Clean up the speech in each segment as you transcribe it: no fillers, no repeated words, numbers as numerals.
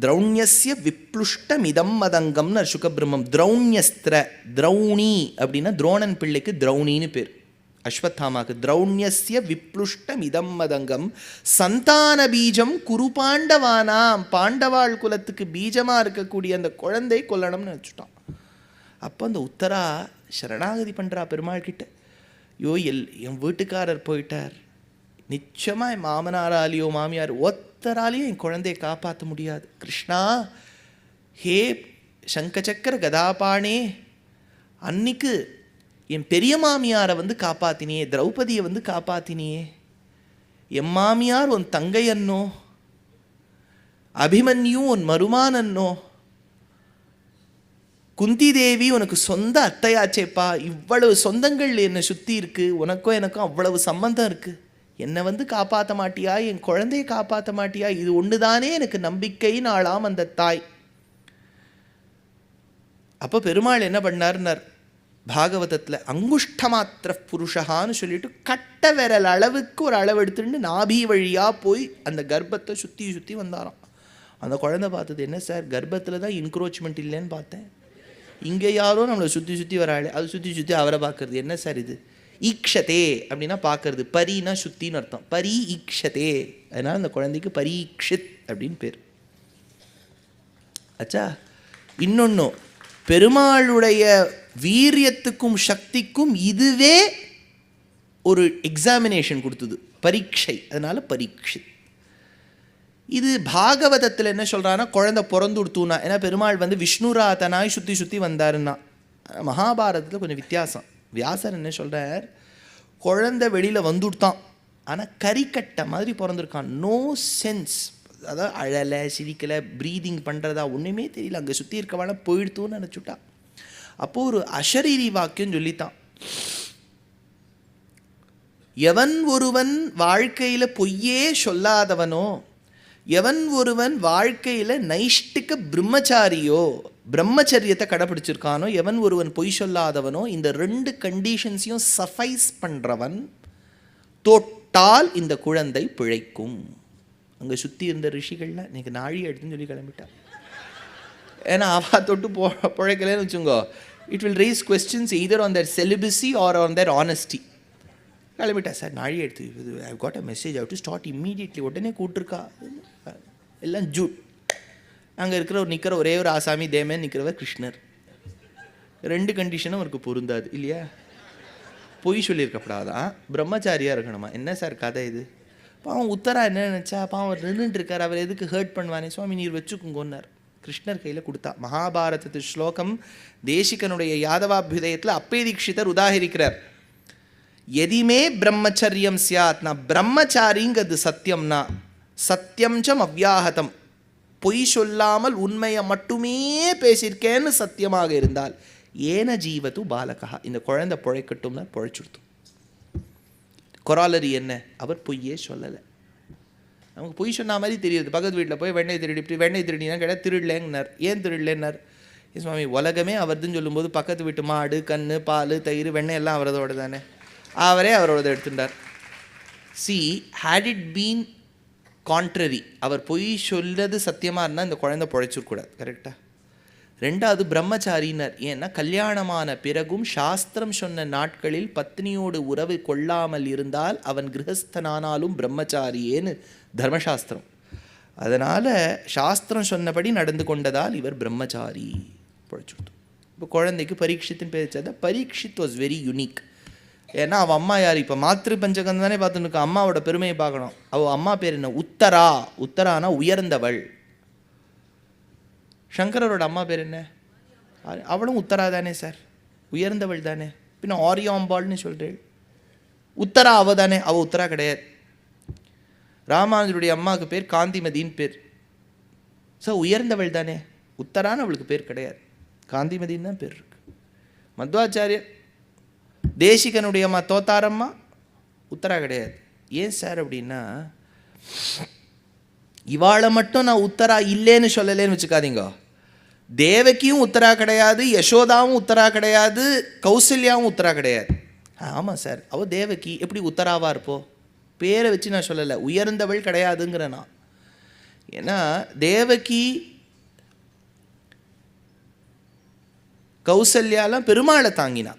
திரௌண்யஸ்ய விப்ளுஷ்டமிதம் மதங்கம்னு சுகபிரம்மம். திரௌண்யஸ்திர, திரௌணி அப்படின்னா துரோணன் பிள்ளைக்கு திரௌணின்னு பேர், அஸ்வத்தாமாக்கு. திரௌண்யஸ்ய விப்ளுஷ்டமிதம் மதங்கம் சந்தான பீஜம் குரு பாண்டவானாம். பாண்டவாள் குலத்துக்கு பீஜமாக இருக்கக்கூடிய அந்த குழந்தை கொல்லணும்னு நினச்சிட்டான். அப்போ அந்த உத்தரா சரணாகதி பண்ணுறா பெருமாள் கிட்ட. யோ என் வீட்டுக்காரர் போயிட்டார், நிச்சயமாக என் மாமனாராலேயோ மாமியார் ஒத்தராலேயும் என் குழந்தையை காப்பாற்ற முடியாது. கிருஷ்ணா, ஹே சங்கச்சக்கர கதாபாணே, அன்னைக்கு என் பெரிய மாமியாரை வந்து காப்பாற்றினியே, திரௌபதியை வந்து காப்பாற்றினியே, என் மாமியார் உன் தங்கையன்னோ, அபிமன்யு உன் மருமானன்னோ, குந்தி தேவி உனக்கு சொந்த அத்தையாச்சேப்பா, இவ்வளவு சொந்தங்கள் என்னை சுற்றி இருக்குது, உனக்கும் எனக்கும் அவ்வளவு சம்பந்தம் இருக்குது, என்னை வந்து காப்பாற்ற மாட்டியா, என் குழந்தையை காப்பாற்ற மாட்டியா, இது ஒன்று தானே எனக்கு நம்பிக்கைன்னு ஆளாம் அந்த தாய். அப்போ பெருமாள் என்ன பண்ணார்னார் பாகவதத்தில், அங்குஷ்டமாத்திர புருஷகான்னு சொல்லிட்டு கட்ட விரல் அளவுக்கு ஒரு அளவு எடுத்துட்டு நாபி வழியாக போய் அந்த கர்ப்பத்தை சுற்றி சுற்றி வந்தாராம். அந்த குழந்தை பார்த்தது, என்ன சார் கர்ப்பத்தில் தான் இன்க்ரோச்மெண்ட் இல்லைன்னு பார்த்தேன், இங்கே யாரோ நம்மளை சுற்றி சுற்றி வராளே, அது சுற்றி சுற்றி அவரை பார்க்கறது, என்ன சார் இது? ஈக்ஷதே அப்படின்னா பார்க்கறது, பரினா சுத்தின்னு அர்த்தம், பரி ஈக்ஷதே. அதனால் அந்த குழந்தைக்கு பரீக்ஷித் அப்படின்னு பேர். அச்சா, இன்னொன்று, பெருமாளுடைய வீரியத்துக்கும் சக்திக்கும் இதுவே ஒரு எக்ஸாமினேஷன் கொடுத்தது, பரீட்சை. அதனால் பரீட்சித். இது பாகவதத்தில் என்ன சொல்கிறான்னா, குழந்தை பிறந்து கொடுத்தூனா, ஏன்னா பெருமாள் வந்து விஷ்ணுராதனாய் சுற்றி சுற்றி வந்தாருன்னா. மகாபாரதத்தில் கொஞ்சம் வித்தியாசம். வியாசர் என்ன சொல்கிறார், குழந்தை வெளியில் வந்துடுத்தான், ஆனால் கறிக்கட்டை மாதிரி பிறந்திருக்கான், நோ சென்ஸ், அதாவது அழலை சிரிக்கலை ப்ரீதிங் பண்ணுறதா ஒன்றுமே தெரியல, அங்கே சுற்றி இருக்கவான போயிடுத்துன்னு நினச்சுட்டா. அப்போது ஒரு அஷரீரி வாக்கியம் சொல்லித்தான், எவன் ஒருவன் வாழ்க்கையில் பொய்யே சொல்லாதவனோ, எவன் ஒருவன் வாழ்க்கையில் நைஷ்டிக பிரம்மச்சாரியோ, பிரம்மச்சரியத்தை கடைப்பிடிச்சிருக்கானோ, எவன் ஒருவன் பொய் சொல்லாதவனோ, இந்த 2 கண்டிஷன்ஸையும் சஃபைஸ் பண்ணுறவன் தொட்டால் இந்த குழந்தை பிழைக்கும். அங்கே சுற்றி இருந்த ரிஷிகள்லாம் இன்னைக்கு நாழி எடுத்துன்னு சொல்லி கிளம்பிட்டான். ஏன்னா அவா தொட்டு பிழைக்கலன்னு வச்சுங்கோ, it will raise questions either on their celibacy or on their honesty. கிளம்பிட்டா சார், நாழி எடுத்து, I got a message, I to start immediately, உடனே கூப்பிட்டுருக்கா எல்லாம் ஜூட். அங்கே இருக்கிற ஒரு நிற்கிற ஒரே ஒரு ஆசாமி தேமன் நிற்கிறவர் கிருஷ்ணர். 2 கண்டிஷனும் அவருக்கு பொருந்தாது இல்லையா? பொய் சொல்லியிருக்கப்படாதான், பிரம்மச்சாரியாக இருக்கணுமா, என்ன சார் கதை இது? பாவம் உத்தரா என்ன நினச்சா, பாவம் நின்றுட்டு இருக்கார், அவர் எதுக்கு ஹர்ட் பண்ணுவானே, சுவாமி நீர் வச்சுக்குங்கன்னார். கிருஷ்ணர் கையில் கொடுத்தா. மகாபாரதத்து ஸ்லோகம் தேசிகனுடைய யாதவாபியுதயத்தில் அப்பே தீட்சிதர் உதாகரிக்கிறார். எதிமே பிரம்மச்சரியம் சியாத்னா, பிரம்மச்சாரிங்கிறது சத்தியம்னா, சத்தியம்சம் அவ்யாஹதம், பொய் சொல்லாமல் உண்மையை மட்டுமே பேசியிருக்கேன்னு சத்தியமாக இருந்தால், ஏன ஜீவத்து பாலகா, இந்த குழந்தை பிழைக்கட்டும்னா பிழைச்சுடுத்தும். கொராலரி என்ன, அவர் பொய்யே சொல்லலை. நமக்கு பொய் சொன்ன மாதிரி தெரியுது. பக்கத்து வீட்டில் போய் வெண்ணெய் திருடி, வெண்ணெய் திருடினா கேட்டால் திருடலேங்கன்னார். ஏன் திருடலேன்னார்? சுவாமி உலகமே அவர்துன்னு சொல்லும்போது பக்கத்து வீட்டு மாடு கன்று பால் தயிர் வெண்ணெய் எல்லாம் அவரதோட தானே, அவரே அவரோட எடுத்துட்டார். had it been contrary, அவர் பொய் சொல்றது சத்தியமாக இருந்தால் இந்த குழந்தை பிழைச்சிருக்கூடாது. கரெக்டாக? 2வது பிரம்மச்சாரினர். ஏன்னா கல்யாணமான பிறகும் சாஸ்திரம் சொன்ன நாட்களில் பத்னியோடு உறவு கொள்ளாமல் இருந்தால் அவன் கிரகஸ்தனானாலும் பிரம்மச்சாரியேன்னு தர்மசாஸ்திரம். அதனால் சாஸ்திரம் சொன்னபடி நடந்து கொண்டதால் இவர் பிரம்மச்சாரி பிழைச்சுடுத்தோம். இப்போ குழந்தைக்கு பரீட்சித்துன்னு பேர் வச்சா, பரீட்சித் வாஸ் வெரி யூனிக். ஏன்னா அவள் அம்மா யார், இப்போ மாத்திரு பஞ்சகம் தானே பார்த்துன்னு இருக்கா, அம்மாவோட பெருமையை பார்க்கணும். அவள் அம்மா பேர் என்ன, உத்தரா. உத்தரானா உயர்ந்தவள். சங்கரோட அம்மா பேர் என்ன, அவளும் உத்தரா தானே சார், உயர்ந்தவள் தானே. பின்ன ஆரியாம்பாள்னு சொல்கிறேன், உத்தரா அவ தானே, அவள் உத்தரா கிடையாது. ராமானுஜருடைய அம்மாவுக்கு பேர் காந்திமதின்னு பேர். ஸோ உயர்ந்தவள் தானே, உத்தரான்னு அவளுக்கு பேர் கிடையாது, காந்திமதின்னு தான் பேர் இருக்கு. மத்வாச்சாரியர் தேசிகனுடைய அம்மா தோத்தாரம்மா, உத்தரா கிடையாது. ஏன் சார் அப்படின்னா, இவாளை மட்டும் நான் உத்தரா இல்லைன்னு சொல்லலேன்னு வச்சுக்காதீங்க. தேவகியும் உத்தரா கிடையாது, யசோதாவும் உத்தரா கிடையாது, கௌசல்யாவும் உத்தரா கிடையாது. ஆமாம் சார், அவள் தேவகி எப்படி உத்தராவாக இருப்போ, பேரை வச்சு நான் சொல்லலை, உயர்ந்தவள் கிடையாதுங்கிற நான். ஏன்னா தேவகி கௌசல்யாலாம் பெருமாளை தாங்கினா,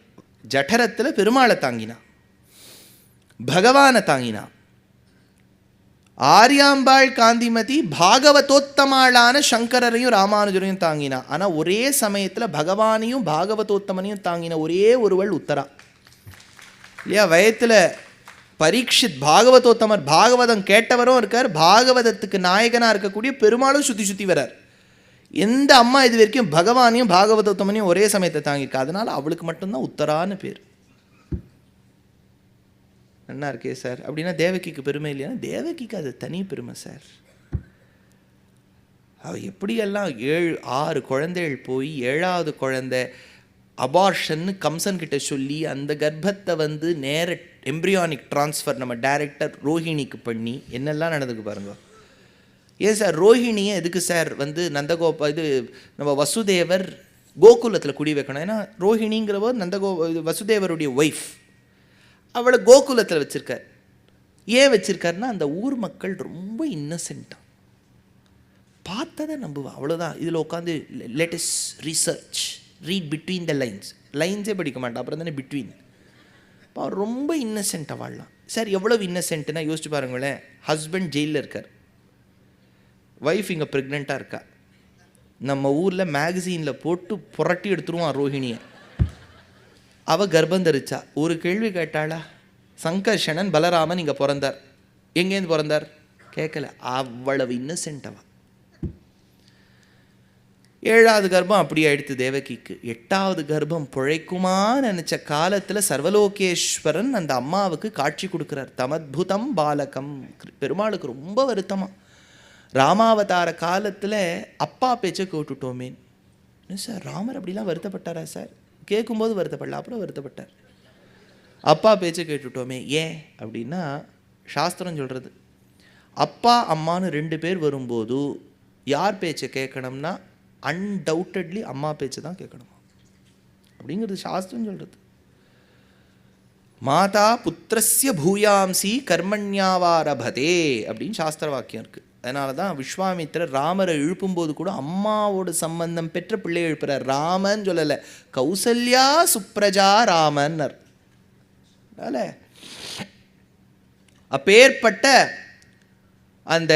ஜடரத்தில் பெருமாளை தாங்கினா, பகவானை தாங்கினா. ஆரியாம்பாள் காந்திமதி பாகவதோத்தமாளான சங்கரரையும் ராமானுஜரையும் தாங்கினா. ஆனால் ஒரே சமயத்தில் பகவானையும் பாகவதோத்தமனையும் தாங்கின ஒரே ஒருவள் உத்தரா இல்லையா? வயத்தில் பரீட்சித் பாகவதோத்தமர், பாகவதம் கேட்டவரும் இருக்கார், பாகவதத்துக்கு நாயகனாக இருக்கக்கூடிய பெருமாளும் சுற்றி சுற்றி வரார். எந்த அம்மா இது வரைக்கும் பகவானையும் பாகவதோத்தமனையும் ஒரே சமயத்தை தாங்கியிருக்கா. அதனால் அவளுக்கு மட்டும்தான் உத்தரான்னு பேர். என்ன இருக்கே சார் அப்படின்னா தேவகிக்கு பெருமை இல்லையா? தேவகிக்கு அது தனி பெருமை சார். அவள் எப்படியெல்லாம் 6 குழந்தைகள் போய் 7வது குழந்தை அபார்ஷன்னு கம்சன் கிட்ட சொல்லி அந்த கர்ப்பத்தை நேர எம்ப்ரியானிக் ட்ரான்ஸ்ஃபர் நம்ம டைரக்டர் ரோஹிணிக்கு பண்ணி என்னெல்லாம் நடந்துக்கு பாருங்க. ஏன் சார் ரோஹிணியை எதுக்கு சார் இது நம்ம வசுதேவர் கோகுலத்தில் குடி வைக்கணும்? ஏன்னா ரோஹிணிங்கிறவர் வசுதேவருடைய ஒய்ஃப். அவளை கோகுலத்தில் வச்சுருக்கார். ஏன் வச்சுருக்காருன்னா அந்த ஊர் மக்கள் ரொம்ப இன்னசென்ட்டாக பார்த்ததை நம்புவா, அவ்வளோதான். இதில் உட்காந்து latest research read between the லைன்ஸே படிக்க மாட்டான், அப்புறம் தானே பிட்வீன். இப்போ அவர் ரொம்ப இன்னசென்ட்டாக வாழலாம் சார். எவ்வளவு இன்னசென்ட்னா யோசிச்சு பாருங்களேன். ஹஸ்பண்ட் ஜெயிலில் இருக்கார், ஒய்ஃப் இங்கே ப்ரெக்னெண்ட்டாக இருக்கா. நம்ம ஊரில் மேகசீனில் போட்டு புரட்டி எடுத்துருவான் ரோஹிணியை. அவள் கர்ப்பம் தரிச்சா. ஒரு கேள்வி கேட்டாளா? சங்கர்ஷணன் பலராமன் இங்கே பிறந்தார், எங்கேருந்து பிறந்தார் கேட்கல. அவ்வளவு இன்னசென்ட் அவள். 7வது கர்ப்பம் அப்படி ஆயிடுத்து தேவகிக்கு. 8வது கர்ப்பம் பிழைக்குமா நினச்ச காலத்தில் சர்வலோகேஸ்வரன் அந்த அம்மாவுக்கு காட்சி கொடுக்குறார். தமத்புதம் பாலகம். பெருமாளுக்கு ரொம்ப வருத்தமா. ராமாவதார காலத்தில் அப்பா பேச்சை கேட்டுட்டோமே சார். ராமர் அப்படிலாம் வருத்தப்பட்டாரா சார்? கேட்கும்போது வருத்தப்படல, அப்புறம் வருத்தப்பட்டார். அப்பா பேச்சை கேட்டுட்டோமே. ஏன் அப்படின்னா சாஸ்திரம் சொல்கிறது, அப்பா அம்மானு 2 பேர் வரும்போது யார் பேச்சை கேட்கணும்னா அன்டவுட்டட்லி அம்மா பேச்சை தான் கேட்கணுமா அப்படிங்கிறது சாஸ்திரம் சொல்கிறது. மாதா புத்திரஸ்ய பூயாம்சி கர்மண்யாவாரபதே அப்படின்னு சாஸ்திர வாக்கியம் இருக்குது. அதனால தான் விஸ்வாமித்திரர் ராமரை இழுப்பும்போது கூட அம்மாவோட சம்பந்தம் பெற்ற பிள்ளை எழுப்புறார். ராமன் சொல்லலை, கௌசல்யா சுப்ரஜா ராமன்னர். அப்பேற்பட்ட அந்த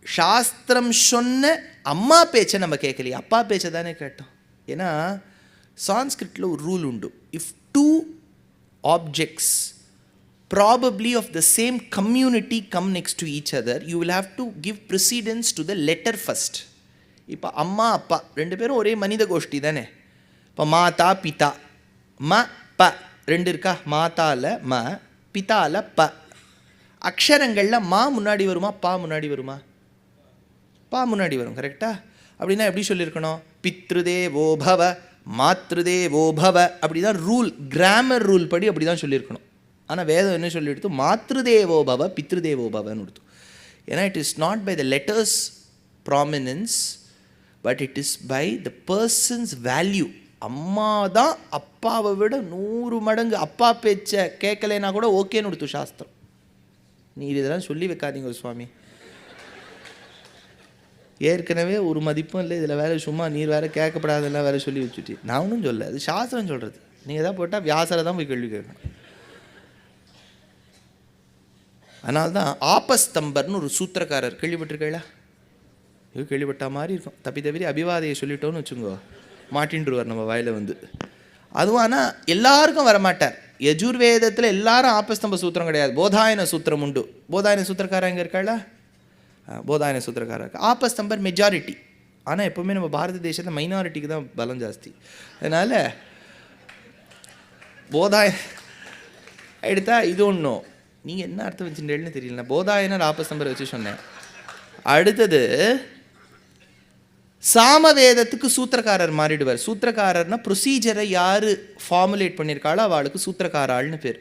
சாஸ்திரம் சொன்ன அம்மா பேச்சை நம்ம கேட்கலையே, அப்பா பேச்சை தானே கேட்டோம். ஏன்னா சான்ஸ்கிரிட்டில் ஒரு ரூல் உண்டு. If 2 objects probably of the same community come next to each other, you will have to give precedence to the letter first. இப்போ அம்மா அப்பா 2 பேரும் ஒரே மனித கோஷ்டி தானே. இப்போ மாதா பிதா, ம ப 2 இருக்கா? மாதால ம, பிதால ப. அக்ஷரங்களில் மா முன்னாடி வருமா, பா முன்னாடி வருமா? பா முன்னாடி வரும், கரெக்டா? அப்படின்னா எப்படி சொல்லியிருக்கணும்? பித்ருதேவோ பவ மாத்ருதேவோ பவ. அப்படி தான் ரூல், கிராமர் ரூல் படி அப்படி தான் சொல்லியிருக்கணும். ஆனால் வேதம் என்ன சொல்லி எடுத்து? மாத்ருதேவோ பவ பித்ருதேவோ பவன்னு எடுத்து. ஏன்னா it is not by the letters prominence, but it is by the person's value. அம்மா தான் அப்பாவை விட 100 மடங்கு. அப்பா பேச்சை கேட்கலைன்னா கூட ஓகேன்னு கொடுத்து சாஸ்திரம். நீர் இதெல்லாம் சொல்லி வைக்காதீங்க சுவாமி, ஏற்கனவே ஒரு மதிப்பும் இல்லை, இதில் வேறு சும்மா நீர் வேறு கேட்கப்படாதெல்லாம் வேறு சொல்லி வச்சுட்டு. நான் ஒன்றும் சொல்ல, அது சாஸ்திரம் சொல்கிறது. நீங்கள் தான் போட்டால் வியாசரை தான் போய் கேள்வி கேட்கணும். அதனால தான் ஆபஸ்தம்பர்னு ஒரு சூத்திரக்காரர், கேள்விப்பட்டிருக்கீங்களா? கேள்விப்பட்ட மாதிரி இருக்கும். தப்பி அபிவாதையை சொல்லிட்டோன்னு வச்சுங்கோ, மாட்டின்றுவார் நம்ம வாயில் அதுவும். ஆனால் எல்லாருக்கும் வரமாட்டார். யஜுர்வேதத்தில் எல்லாரும் ஆபஸ்தம்ப சூத்திரம் கிடையாது. போதாயன சூத்திரம் உண்டு. போதாயன சூத்திரக்காரர் எங்கே இருக்காளா? போதாயன சூத்திரக்காரர். ஆபஸ்தம்பர் மெஜாரிட்டி. ஆனால் எப்போவுமே நம்ம பாரத தேசத்தில் மைனாரிட்டிக்கு தான் பலம் ஜாஸ்தி. அதனால் போதாய எடுத்தா இது ஒன்றும். நீங்கள் என்ன அர்த்தம் வச்சுட்டேன்னு தெரியல. போதாயனர் ஆபஸ்தம்பர் வச்சு சொன்னேன். அடுத்தது சாமவேதத்துக்கு சூத்திரக்காரர் மாறிடுவார். சூத்திரக்காரர்னா ப்ரொசீஜரை யார் ஃபார்முலேட் பண்ணியிருக்காளோ அவளுக்கு சூத்திரக்காராள்னு பேர்.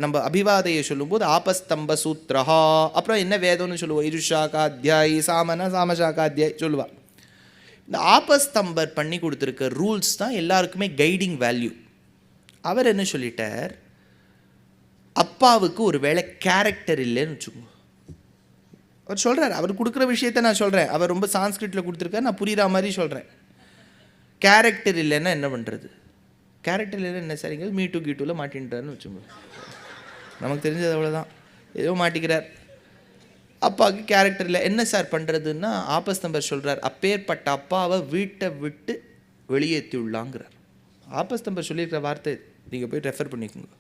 நம்ம அபிவாதையை சொல்லும்போது ஆபஸ்தம்ப சூத்திரஹா. அப்புறம் என்ன வேதம்னு சொல்லுவோம்? இருஷாக்காத்தியாயி சாமனா சாமசாக்காத்தியாயி சொல்லுவாள். இந்த ஆபஸ்தம்பர் பண்ணி கொடுத்துருக்க ரூல்ஸ் தான் எல்லாருக்குமே கைடிங் வேல்யூ. அவர் என்ன சொல்லிட்டார்? அப்பாவுக்கு ஒரு வேளை கேரக்டர் இல்லைன்னு வச்சுக்கோங்க, அவர் சொல்கிறார், அவர் கொடுக்குற விஷயத்த நான் சொல்கிறேன். அவர் ரொம்ப சான்ஸ்கிரிட்டில் கொடுத்துருக்காரு, நான் புரிகிற மாதிரி சொல்கிறேன். கேரக்டர் இல்லைன்னா என்ன பண்ணுறது? கேரக்டர் இல்லைன்னா என்ன சரிங்க, மீ2 கீ2வில் மாட்டின்றாருன்னு வச்சுக்கோங்க. நமக்கு தெரிஞ்சது அவ்வளோதான். ஏதோ மாட்டிக்கிறார். அப்பாவுக்கு கேரக்டர் இல்லை, என்ன சார் பண்ணுறதுன்னா ஆபஸ்தம்பர் சொல்கிறார், அப்பேற்பட்ட அப்பாவை வீட்டை விட்டு வெளியேற்றி உள்ளாங்கிறார். ஆபஸ்தம்பர் சொல்லியிருக்கிற வார்த்தை நீங்கள் போய் ரெஃபர் பண்ணிக்கோங்க.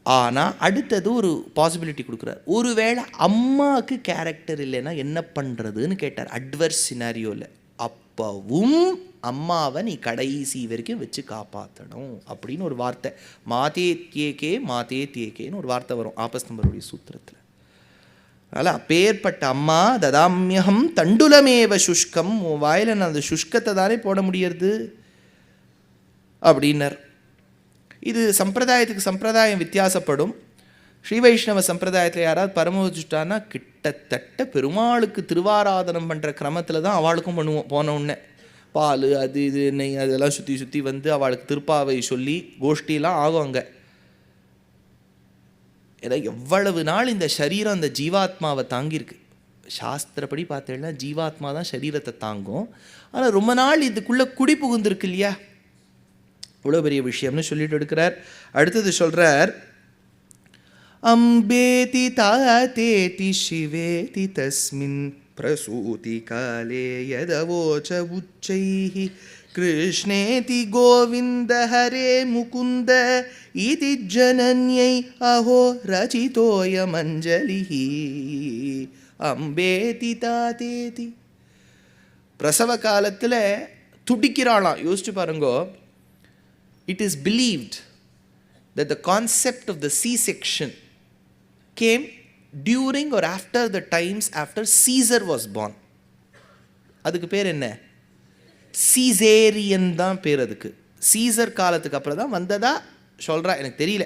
ஆனால் அடுத்தது ஒரு பாசிபிலிட்டி கொடுக்குறார். ஒருவேளை அம்மாவுக்கு கேரக்டர் இல்லைன்னா என்ன பண்ணுறதுன்னு கேட்டார். அட்வர்ஸ் சினாரியோவில் அப்பவும் அம்மாவை நீ கடைசி வரைக்கும் வச்சு காப்பாற்றணும் அப்படின்னு ஒரு வார்த்தை, மாதே தியேகேன்னு ஒரு வார்த்தை வரும் ஆபஸ்தம்பருடைய சூத்திரத்தில். அதனால் அப்பேற்பட்ட அம்மா ததாமியகம் தண்டுலமேவ சுஷ்கம், உன் வாயில் நான் அந்த சுஷ்கத்தை தானே போட முடியறது அப்படின்னர். இது சம்பிரதாயத்துக்கு சம்பிரதாயம் வித்தியாசப்படும். ஸ்ரீ வைஷ்ணவ சம்பிரதாயத்தில் யாராவது பரமவச்சுட்டான்னா கிட்டத்தட்ட பெருமாளுக்கு திருவாராதனம் பண்ணுற கிரமத்தில் தான் அவளுக்கும் பண்ணுவோம். போன உடனே பால் அது இது நெய் அதெல்லாம் சுற்றி சுற்றி வந்து அவளுக்கு திருப்பாவை சொல்லி கோஷ்டிலாம் ஆகும் அங்கே. ஏன்னா எவ்வளவு நாள் இந்த சரீரம் அந்த ஜீவாத்மாவை தாங்கியிருக்கு. சாஸ்திரப்படி பார்த்தேன்னா ஜீவாத்மா தான் சரீரத்தை தாங்கும். ஆனால் ரொம்ப நாள் இதுக்குள்ளே குடி புகுந்திருக்கு இல்லையா, இவ்வளோ பெரிய விஷயம்னு சொல்லிட்டு எடுக்கிறார். அடுத்தது சொல்கிறார், அம்பேதி தாத்தேதி சிவேதி தஸ்மின் பிரசூதி காலே யதவோச்ச உச்சைஹி கிருஷ்ணேதி கோவிந்த ஹரே முகுந்த இதி ஜனன்யை அஹோ ரச்சிதோய மஞ்சலிஹி அம்பேதி தாத்தேதி. பிரசவ காலத்தில் துடிக்கிறாளாம். யோசிச்சு பாருங்கோ. It is believed that the concept of the C-section came during or after the times after Caesar was born. அதுக்கு பேர் என்ன? சீசேரியன் தான் பேர் அதுக்கு. சீசர் காலத்துக்கு அப்புறம் தான் வந்ததா சொல்கிறா, எனக்கு தெரியல.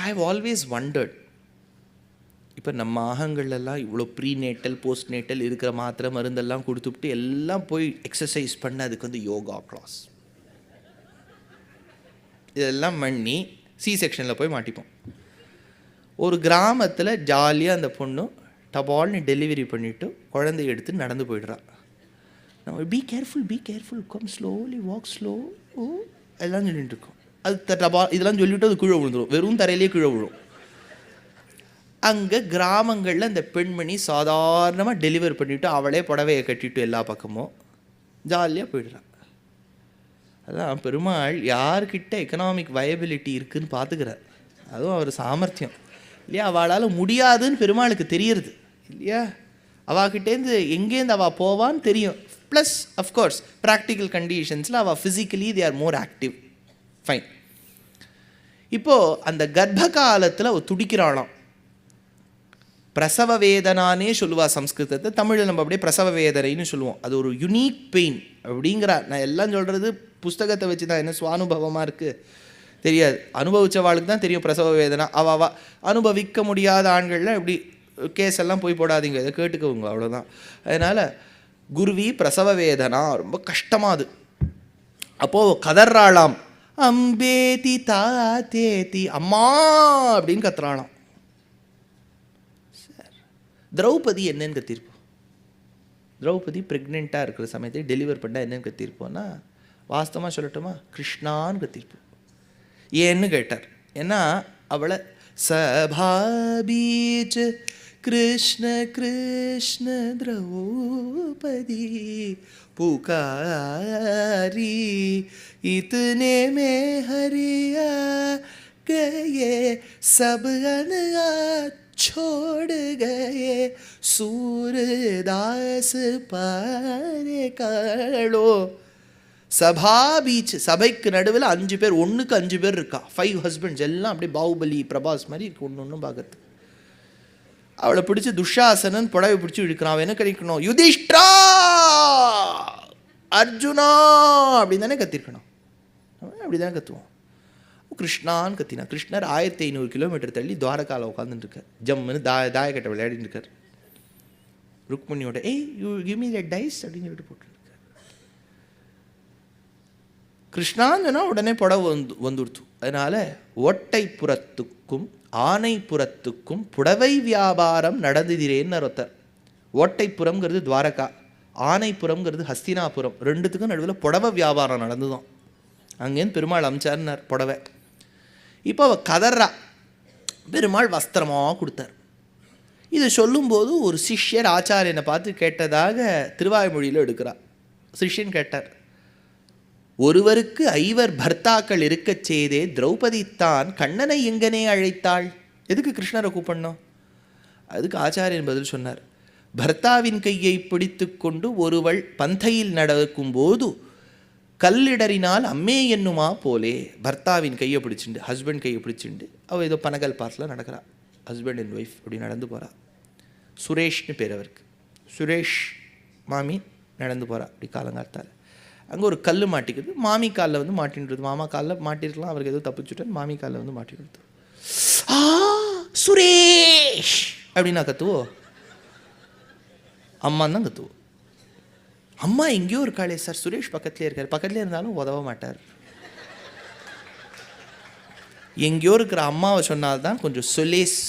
I have always wondered, இப்போ நம்ம ஆகங்கள்லாம் இவ்வளோ ப்ரீநேட்டல் போஸ்ட் நேட்டல் இருக்கிற மாத்திரை மருந்தெல்லாம் கொடுத்துட்டு எல்லாம் போய் எக்ஸசைஸ் பண்ண, அதுக்கு வந்து யோகா கிளாஸ் இதெல்லாம் பண்ணி சி செக்ஷனில் போய் மாட்டிப்போம். ஒரு கிராமத்தில் ஜாலியாக அந்த பொண்ணு டபால்னு டெலிவரி பண்ணிவிட்டு குழந்தைய எடுத்து நடந்து போயிடுறா. நம்ம be careful come slowly walk slow எல்லாம் சொல்லிட்டு இருக்கோம். அது இதெல்லாம் சொல்லிவிட்டு அது கீழே விழுந்துடும், வெறும் தரையிலேயே கீழே விழும். அங்கே கிராமங்களில் அந்த பெண்மணி சாதாரணமாக டெலிவர் பண்ணிவிட்டு அவளே புடவையை கட்டிட்டு எல்லா பக்கமும் ஜாலியாக போயிடுறான். அதான் பெருமாள் யார்கிட்ட எக்கனாமிக் வயபிலிட்டி இருக்குதுன்னு பார்த்துக்கிறார். அதுவும் அவர் சாமர்த்தியம் இல்லையா. அவளால் முடியாதுன்னு பெருமாளுக்கு தெரியறது இல்லையா. அவகிட்டேருந்து எங்கேருந்து அவள் போவான்னு தெரியும். ப்ளஸ் அஃப்கோர்ஸ் ப்ராக்டிக்கல் கண்டிஷன்ஸில் அவள் physically they are more active. Fine. இப்போது அந்த கர்ப்ப காலத்தில் அவள் துடிக்கிறாளாம். பிரசவ வேதனானே சொல்லுவா சம்ஸ்கிருதத்தை, தமிழில் நம்ம அப்படியே பிரசவ வேதனைன்னு சொல்லுவோம். அது ஒரு யுனிக் பெயின் அப்படிங்கிறா. நான் எல்லாம் சொல்கிறது புஸ்தகத்தை வச்சு தான், என்ன சுவானுபவமாக இருக்குது தெரியாது. அனுபவித்தவாளுக்கு தான் தெரியும் பிரசவ வேதனை. அவ அனுபவிக்க முடியாத ஆண்கள்லாம் இப்படி கேஸ் எல்லாம் போய் போடாதீங்க, இதை கேட்டுக்கோங்க, அவ்வளோதான். அதனால் குருவி பிரசவ வேதனா ரொம்ப கஷ்டமாது. அப்போது கதறாளாம், அம்பேதி தாத்தேதி அம்மா அப்படின்னு கத்துறாளாம். திரௌபதி என்னன்னு கத்திருப்போம். திரௌபதி ப்ரெக்னெண்ட்டாக இருக்கிற சமயத்தில் டெலிவர் பண்ணால் என்னன்னு கத்திருப்போம்னா, வாஸ்தவமாக சொல்லட்டுமா, கிருஷ்ணான்னு கத்திருப்போம். ஏன்னு கேட்டார். ஏன்னா அவளை சபாபீச் கிருஷ்ண கிருஷ்ண திரௌபதி புகாரி இத்தனே மே ஹரியா கயே சப் அன்யா छोड़ गए सूरदास पारे कालो. சபா பீச், சபைக்கு நடுவில் 5 பேர், ஒன்றுக்கு 5 பேர் இருக்கா. 5 ஹஸ்பண்ட்ஸ் எல்லாம் அப்படியே பாகுபலி பிரபாஸ் மாதிரி இருக்கு ஒன்று ஒன்றும் பார்க்கறது. அவளை பிடிச்சி துஷாசனன் புடவை பிடிச்சி இழுக்கிறான். அவன் என்ன கிடைக்கணும், யுதிஷ்டா அர்ஜுனா அப்படின்னு தானே கத்திருக்கணும். அப்படி தானே கத்துவோம். கிருஷ்ணான்னு கத்தினா. கிருஷ்ணர் 1500 கிலோமீட்டர் தள்ளி துவாரகாவில் உட்காந்துட்டு இருக்கார். ஜம்முன்னு தாயக்கட்டை விளையாடிட்டு இருக்கார். ருக்மணியோட you give me that dice அப்படின்னு சொல்லிட்டு போட்டுருக்கார். கிருஷ்ணான்னு சொன்னால் உடனே புடவை வந்துடுத்து. அதனால் ஓட்டைப்புறத்துக்கும் ஆனைப்புறத்துக்கும் புடவை வியாபாரம் நடந்துதிரேன்னு ஒருத்தர். ஓட்டைப்புறம்ங்கிறது துவாரகா, ஆனைப்புறம்ங்கிறது ஹஸ்தினாபுரம். ரெண்டுத்துக்கும் நடுவில் புடவை வியாபாரம் நடந்துதான். அங்கேருந்து பெருமாள் அமிச்சார்னார் புடவை. இப்போ அவள் கதறா, பெருமாள் வஸ்திரமாக கொடுத்தார். இதை சொல்லும்போது ஒரு சிஷ்யர் ஆச்சாரியனை பார்த்து கேட்டதாக திருவாய்மொழியில் எடுக்கிறார். சிஷ்யன் கேட்டார், ஒருவருக்கு 5 பர்த்தாக்கள் இருக்கச் செய்தே திரௌபதி தான் கண்ணனை எங்கனே அழைத்தாள், எதுக்கு கிருஷ்ணரை கூப்பிடணும்? அதுக்கு ஆச்சாரியன் பதில் சொன்னார், பர்த்தாவின் கையை பிடித்து கொண்டு ஒருவள் பந்தையில் நடக்கும்போது கல்லிடறினால் அம்மே என்னுமா போலே. பர்த்தாவின் கையை பிடிச்சிண்டு, ஹஸ்பண்ட் கையை பிடிச்சிண்டு அவள் ஏதோ பனகல் பார்ட்டில் நடக்கிறாள். ஹஸ்பண்ட் அண்ட் ஒய்ஃப் அப்படி நடந்து போகிறா. சுரேஷ்னு பேர் அவருக்கு. சுரேஷ் மாமி நடந்து போகிறா அப்படி காலங்காத்தால். அங்கே ஒரு கல் மாட்டிக்கிறது. மாமி காலில் வந்து மாட்டின்றது. மாமா காலில் மாட்டிருக்கலாம், அவருக்கு ஏதோ தப்பிச்சுட்டேன். மாமி காலில் வந்து மாட்டிடுறது. ஆ சுரேஷ் அப்படின்னா கத்துவோம், அம்மான்னு தான் கத்துவோம். அம்மா எங்கேயோ இருக்காளே சார், சுரேஷ் பக்கத்துலேயே இருக்கார். பக்கத்துலேயே இருந்தாலும் உதவ மாட்டார். எங்கேயோ இருக்கிற அம்மாவை சொன்னால்தான் கொஞ்சம் சொலேஸ்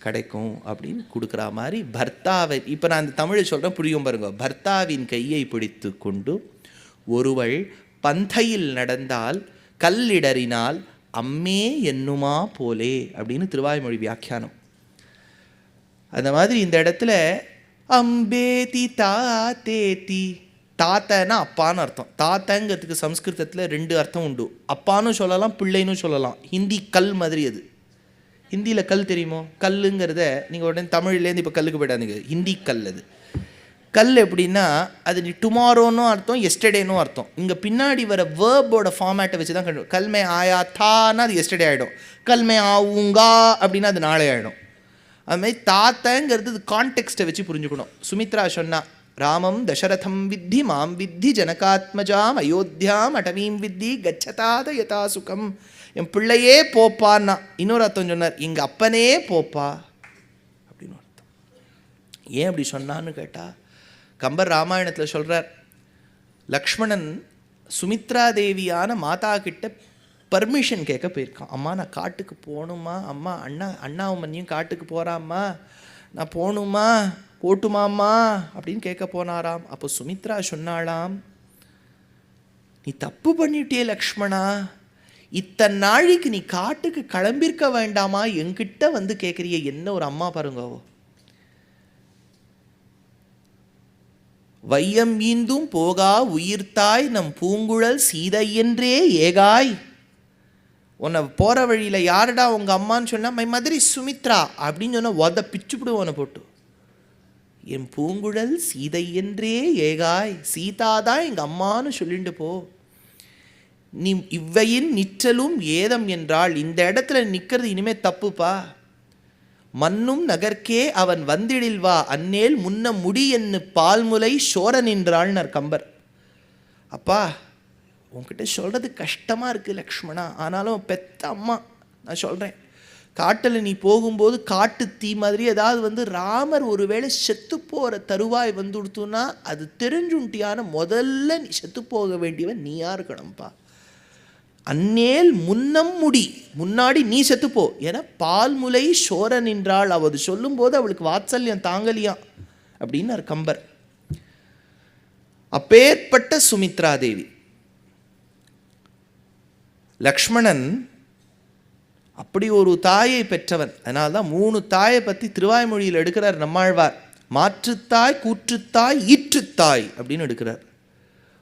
கிடைக்கும் அப்படின்னு கொடுக்குற மாதிரி பர்த்தாவை. இப்போ நான் இந்த தமிழை சொல்கிறேன், புரியும் பாருங்க. பர்த்தாவின் கையை பிடித்து கொண்டு ஒருவள் பந்தையில் நடந்தால் கல்லிடறினால் அம்மே என்னுமா போலே அப்படின்னு திருவாய்மொழி வியாக்கியானம். அந்த மாதிரி இந்த இடத்துல அம்பேதி தாத்தேதி, தாத்தன்னா அப்பான்னு அர்த்தம். தாத்தங்கிறதுக்கு சம்ஸ்கிருதத்தில் 2 அர்த்தம் உண்டு. அப்பான்னு சொல்லலாம், பிள்ளைன்னு சொல்லலாம். ஹிந்தி கல் மாதிரி. அது ஹிந்தியில் கல் தெரியுமோ? கல்லுங்கிறத நீங்கள் உடனே தமிழ்லேருந்து இப்போ கல்லுக்கு போயிடாதீங்க. ஹிந்தி கல். அது கல் எப்படின்னா அது நீ டுமாரோன்னு அர்த்தம், எஸ்டர்டேனும் அர்த்தம். இங்கே பின்னாடி வர வேர்போட ஃபார்மேட்டை வச்சு தான் கண்டு. கல்மே ஆயா தான்னா அது எஸ்டர்டே ஆகிடும். கல்மே ஆவுங்கா அப்படின்னா அது நாளை ஆகிடும். அதுமாதிரி தாத்தங்கிறது இது கான்டெக்ஸ்ட்டை வச்சு புரிஞ்சுக்கணும். சுமித்ரா சொன்னா, ராமம் தசரதம் வித்தி மாம் வித்தி ஜனகாத்மஜாம் அயோத்தியாம் அடவீம் வித்தி கச்சதாத யதா சுகம். என் பிள்ளையே போப்பான்னா. இன்னொரு அர்த்தம் சொன்னார், எங்கள் அப்பனே போப்பா அப்படின்னு அர்த்தம். ஏன் அப்படி சொன்னான்னு கேட்டால், கம்பர் ராமாயணத்தில் சொல்கிறார், லக்ஷ்மணன் சுமித்ரா தேவியான மாதா கிட்ட பர்மிஷன் கேட்க போயிருக்கான். அம்மா நான் காட்டுக்கு போகணுமா, அம்மா அண்ணாவும் மண்ணியும் காட்டுக்கு போகிறாம்மா, நான் போகணுமா, போட்டுமாம்மா அப்படின்னு கேட்க போனாராம். அப்போ சுமித்ரா சொன்னாலாம், நீ தப்பு பண்ணிட்டே லக்ஷ்மணா, இத்தனை நாளைக்கு நீ காட்டுக்கு கிளம்பிருக்க வேண்டாமா, என்கிட்ட வந்து கேட்குறிய. என்ன ஒரு அம்மா பாருங்க. வையம் ஈந்தும் போகா உயிர்த்தாய் நம் பூங்குழல் சீதையென்றே ஏகாய். உன்னை போகிற வழியில் யாருடா உங்கள் அம்மான்னு சொன்னால் மை மதுரை சுமித்ரா அப்படின்னு சொன்னால் பிச்சுப்பிடுவோனை போட்டு. என் பூங்குழல் சீதையென்றே ஏகாய், சீதாதான் எங்கள் அம்மானு சொல்லிட்டு போ. நீ இவ்வையின் நிற்றலும் ஏதம் என்றால் இந்த இடத்துல நிற்கிறது இனிமேல் தப்புப்பா. மன்னும் நகர்க்கே அவன் வந்திடில் வா அந்நேல் முன்ன முடி என்று பால்முலை சோர நின்றாள்னர் கம்பர். அப்பா உன்கிட்ட சொல்கிறது கஷ்டமாக இருக்குது லக்ஷ்மணா, ஆனாலும் பெத்த அம்மா நான் சொல்கிறேன். காட்டில் நீ போகும்போது காட்டு தீ மாதிரி ஏதாவது வந்து ராமர் ஒருவேளை செத்து போகிற தருவாய் வந்து கொடுத்தோன்னா அது தெரிஞ்சுட்டியான முதல்ல நீ செத்து போக வேண்டியவன் நீயா இருக்கணும்ப்பா. அந்நேல் முன்னம் முடி, முன்னாடி நீ செத்துப்போ. ஏன்னா பால்முலை சோர நின்றாள். அவள் சொல்லும்போது அவளுக்கு வாத்சல்யம் தாங்கலியாம் அப்படின்னு கம்பர். அப்பேற்பட்ட சுமித்ரா தேவி. லக்ஷ்மணன் அப்படி ஒரு தாயை பெற்றவன். அதனால தான் 3 தாயை பற்றி திருவாய்மொழியில் எடுக்கிறார் நம்மாழ்வார். மாற்றுத்தாய், கூற்றுத்தாய், ஈற்றுத்தாய் அப்படின்னு எடுக்கிறார்.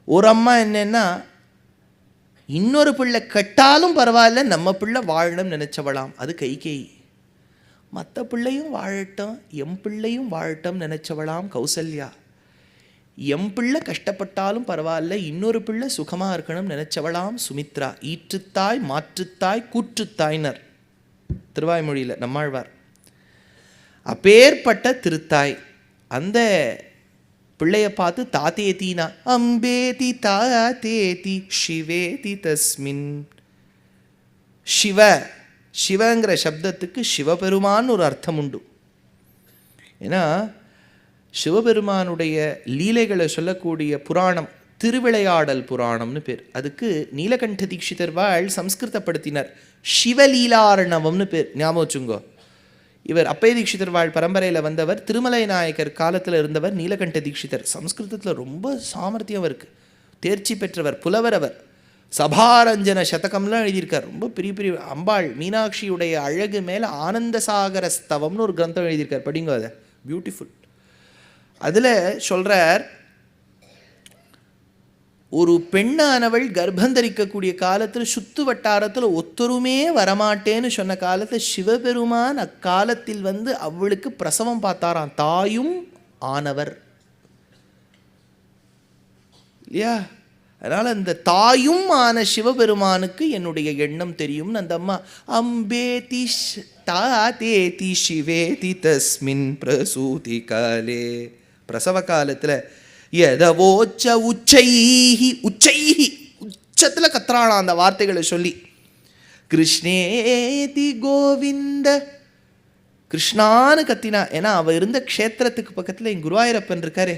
ஒரு அம்மா என்னன்னா, இன்னொரு பிள்ளை கெட்டாலும் பரவாயில்ல நம்ம பிள்ளை வாழணும்னு நினைச்சவளாம், அது கைகேயி. மற்ற பிள்ளையும் வாழட்டும், எம் பிள்ளையும் வாழட்டும் நினைச்சவளாம் கௌசல்யா. எம் பிள்ளை கஷ்டப்பட்டாலும் பரவாயில்ல இன்னொரு பிள்ளை சுகமாக இருக்கணும்னு நினைச்சவளாம் சுமித்ரா. ஈற்றுத்தாய், மாற்றுத்தாய், கூற்றுத்தாய்னர் திருவாய்மொழியில் நம்மாழ்வார். அப்பேற்பட்ட திருத்தாய் அந்த பிள்ளையை பார்த்து தாத்தேதினா அம்பேதி தாத்தேதி சிவேதி தஸ்மின். சிவ, சிவங்கிற சப்தத்துக்கு சிவபெருமான் ஒரு அர்த்தம் உண்டு. ஏன்னா சிவபெருமானுடைய லீலைகளை சொல்லக்கூடிய புராணம் திருவிளையாடல் புராணம்னு பேர். அதுக்கு நீலகண்ட தீட்சிதர் சம்ஸ்கிருதப்படுத்தினர். சிவலீலார்ணவம்னு பேர், ஞாபகம் வச்சுங்கோ. இவர் அப்பய தீட்சிதர் பரம்பரையில் வந்தவர், திருமலை நாயக்கர் காலத்தில் இருந்தவர் நீலகண்ட தீட்சிதர். சம்ஸ்கிருதத்தில் ரொம்ப சாமர்த்தியம் இருக்குது, தேர்ச்சி பெற்றவர், புலவர். அவர் சபாரஞ்சன சதகம்லாம் எழுதியிருக்கார். ரொம்ப பெரிய பெரிய அம்பாள் மீனாட்சியுடைய அழகு மேலே ஆனந்த சாகர ஸ்தவம்னு ஒரு கிரந்தம் எழுதியிருக்கார், படிங்க அதை, பியூட்டிஃபுல். அதில் சொல்கிறார், ஒரு பெண்ணானவள் கர்ப்பந்தரிக்கக்கூடிய காலத்தில் சுத்து வட்டாரத்தில் ஒத்தருமே வரமாட்டேன்னு சொன்ன காலத்தில் சிவபெருமான் அக்காலத்தில் அவளுக்கு பிரசவம் பார்த்தாராம், தாயும் ஆனவர் இல்லையா. அதனால் அந்த தாயும் ஆன சிவபெருமானுக்கு என்னுடைய எண்ணம் தெரியும்னு அந்த அம்மா அம்பேதி தாதேதி சிவேதி தஸ்மின் பிரசூதி காலே, பிரசவ காலத்தில் எதவோச்ச உச்சைஹி உச்சைஹி உச்சத்தில் கத்துறாளாம் அந்த வார்த்தைகளை சொல்லி. கிருஷ்ணேதி கோவிந்த கிருஷ்ணான்னு கத்தினா. ஏன்னா அவள் இருந்த க்ஷேத்திரத்துக்கு பக்கத்தில் என் குருவாயூரப்பன் இருக்காரே,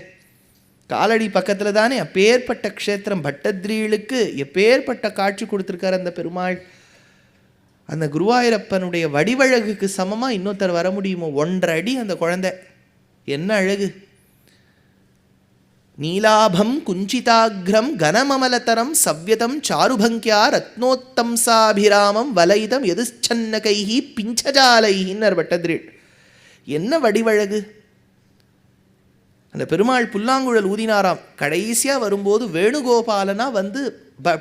காலடி பக்கத்தில் தானே. அப்பேற்பட்ட க்ஷேத்திரம் பட்டத்ரீளுக்கு எப்பேற்பட்ட காட்சி கொடுத்துருக்காரு அந்த பெருமாள். அந்த குருவாயூரப்பனுடைய வடிவழகுக்கு சமமாக இன்னொருத்தர் வர முடியுமோ? 1.5 அடி அந்த குழந்தை, என்ன அழகு. நீலாபம் குஞ்சிதாக்ரம் கனமமலதரம் சவ்யதம் சாருபங்கியா ரத்னோத்தம்சாபிராமம் வலைதம் எதுச்சன்னகைஹி பிஞ்சஜாலைஹின்னர் பட்டத்ரீள். என்ன வடிவழகு. அந்த பெருமாள் புல்லாங்குழல் ஊதினாராம். கடைசியாக வரும்போது வேணுகோபாலனா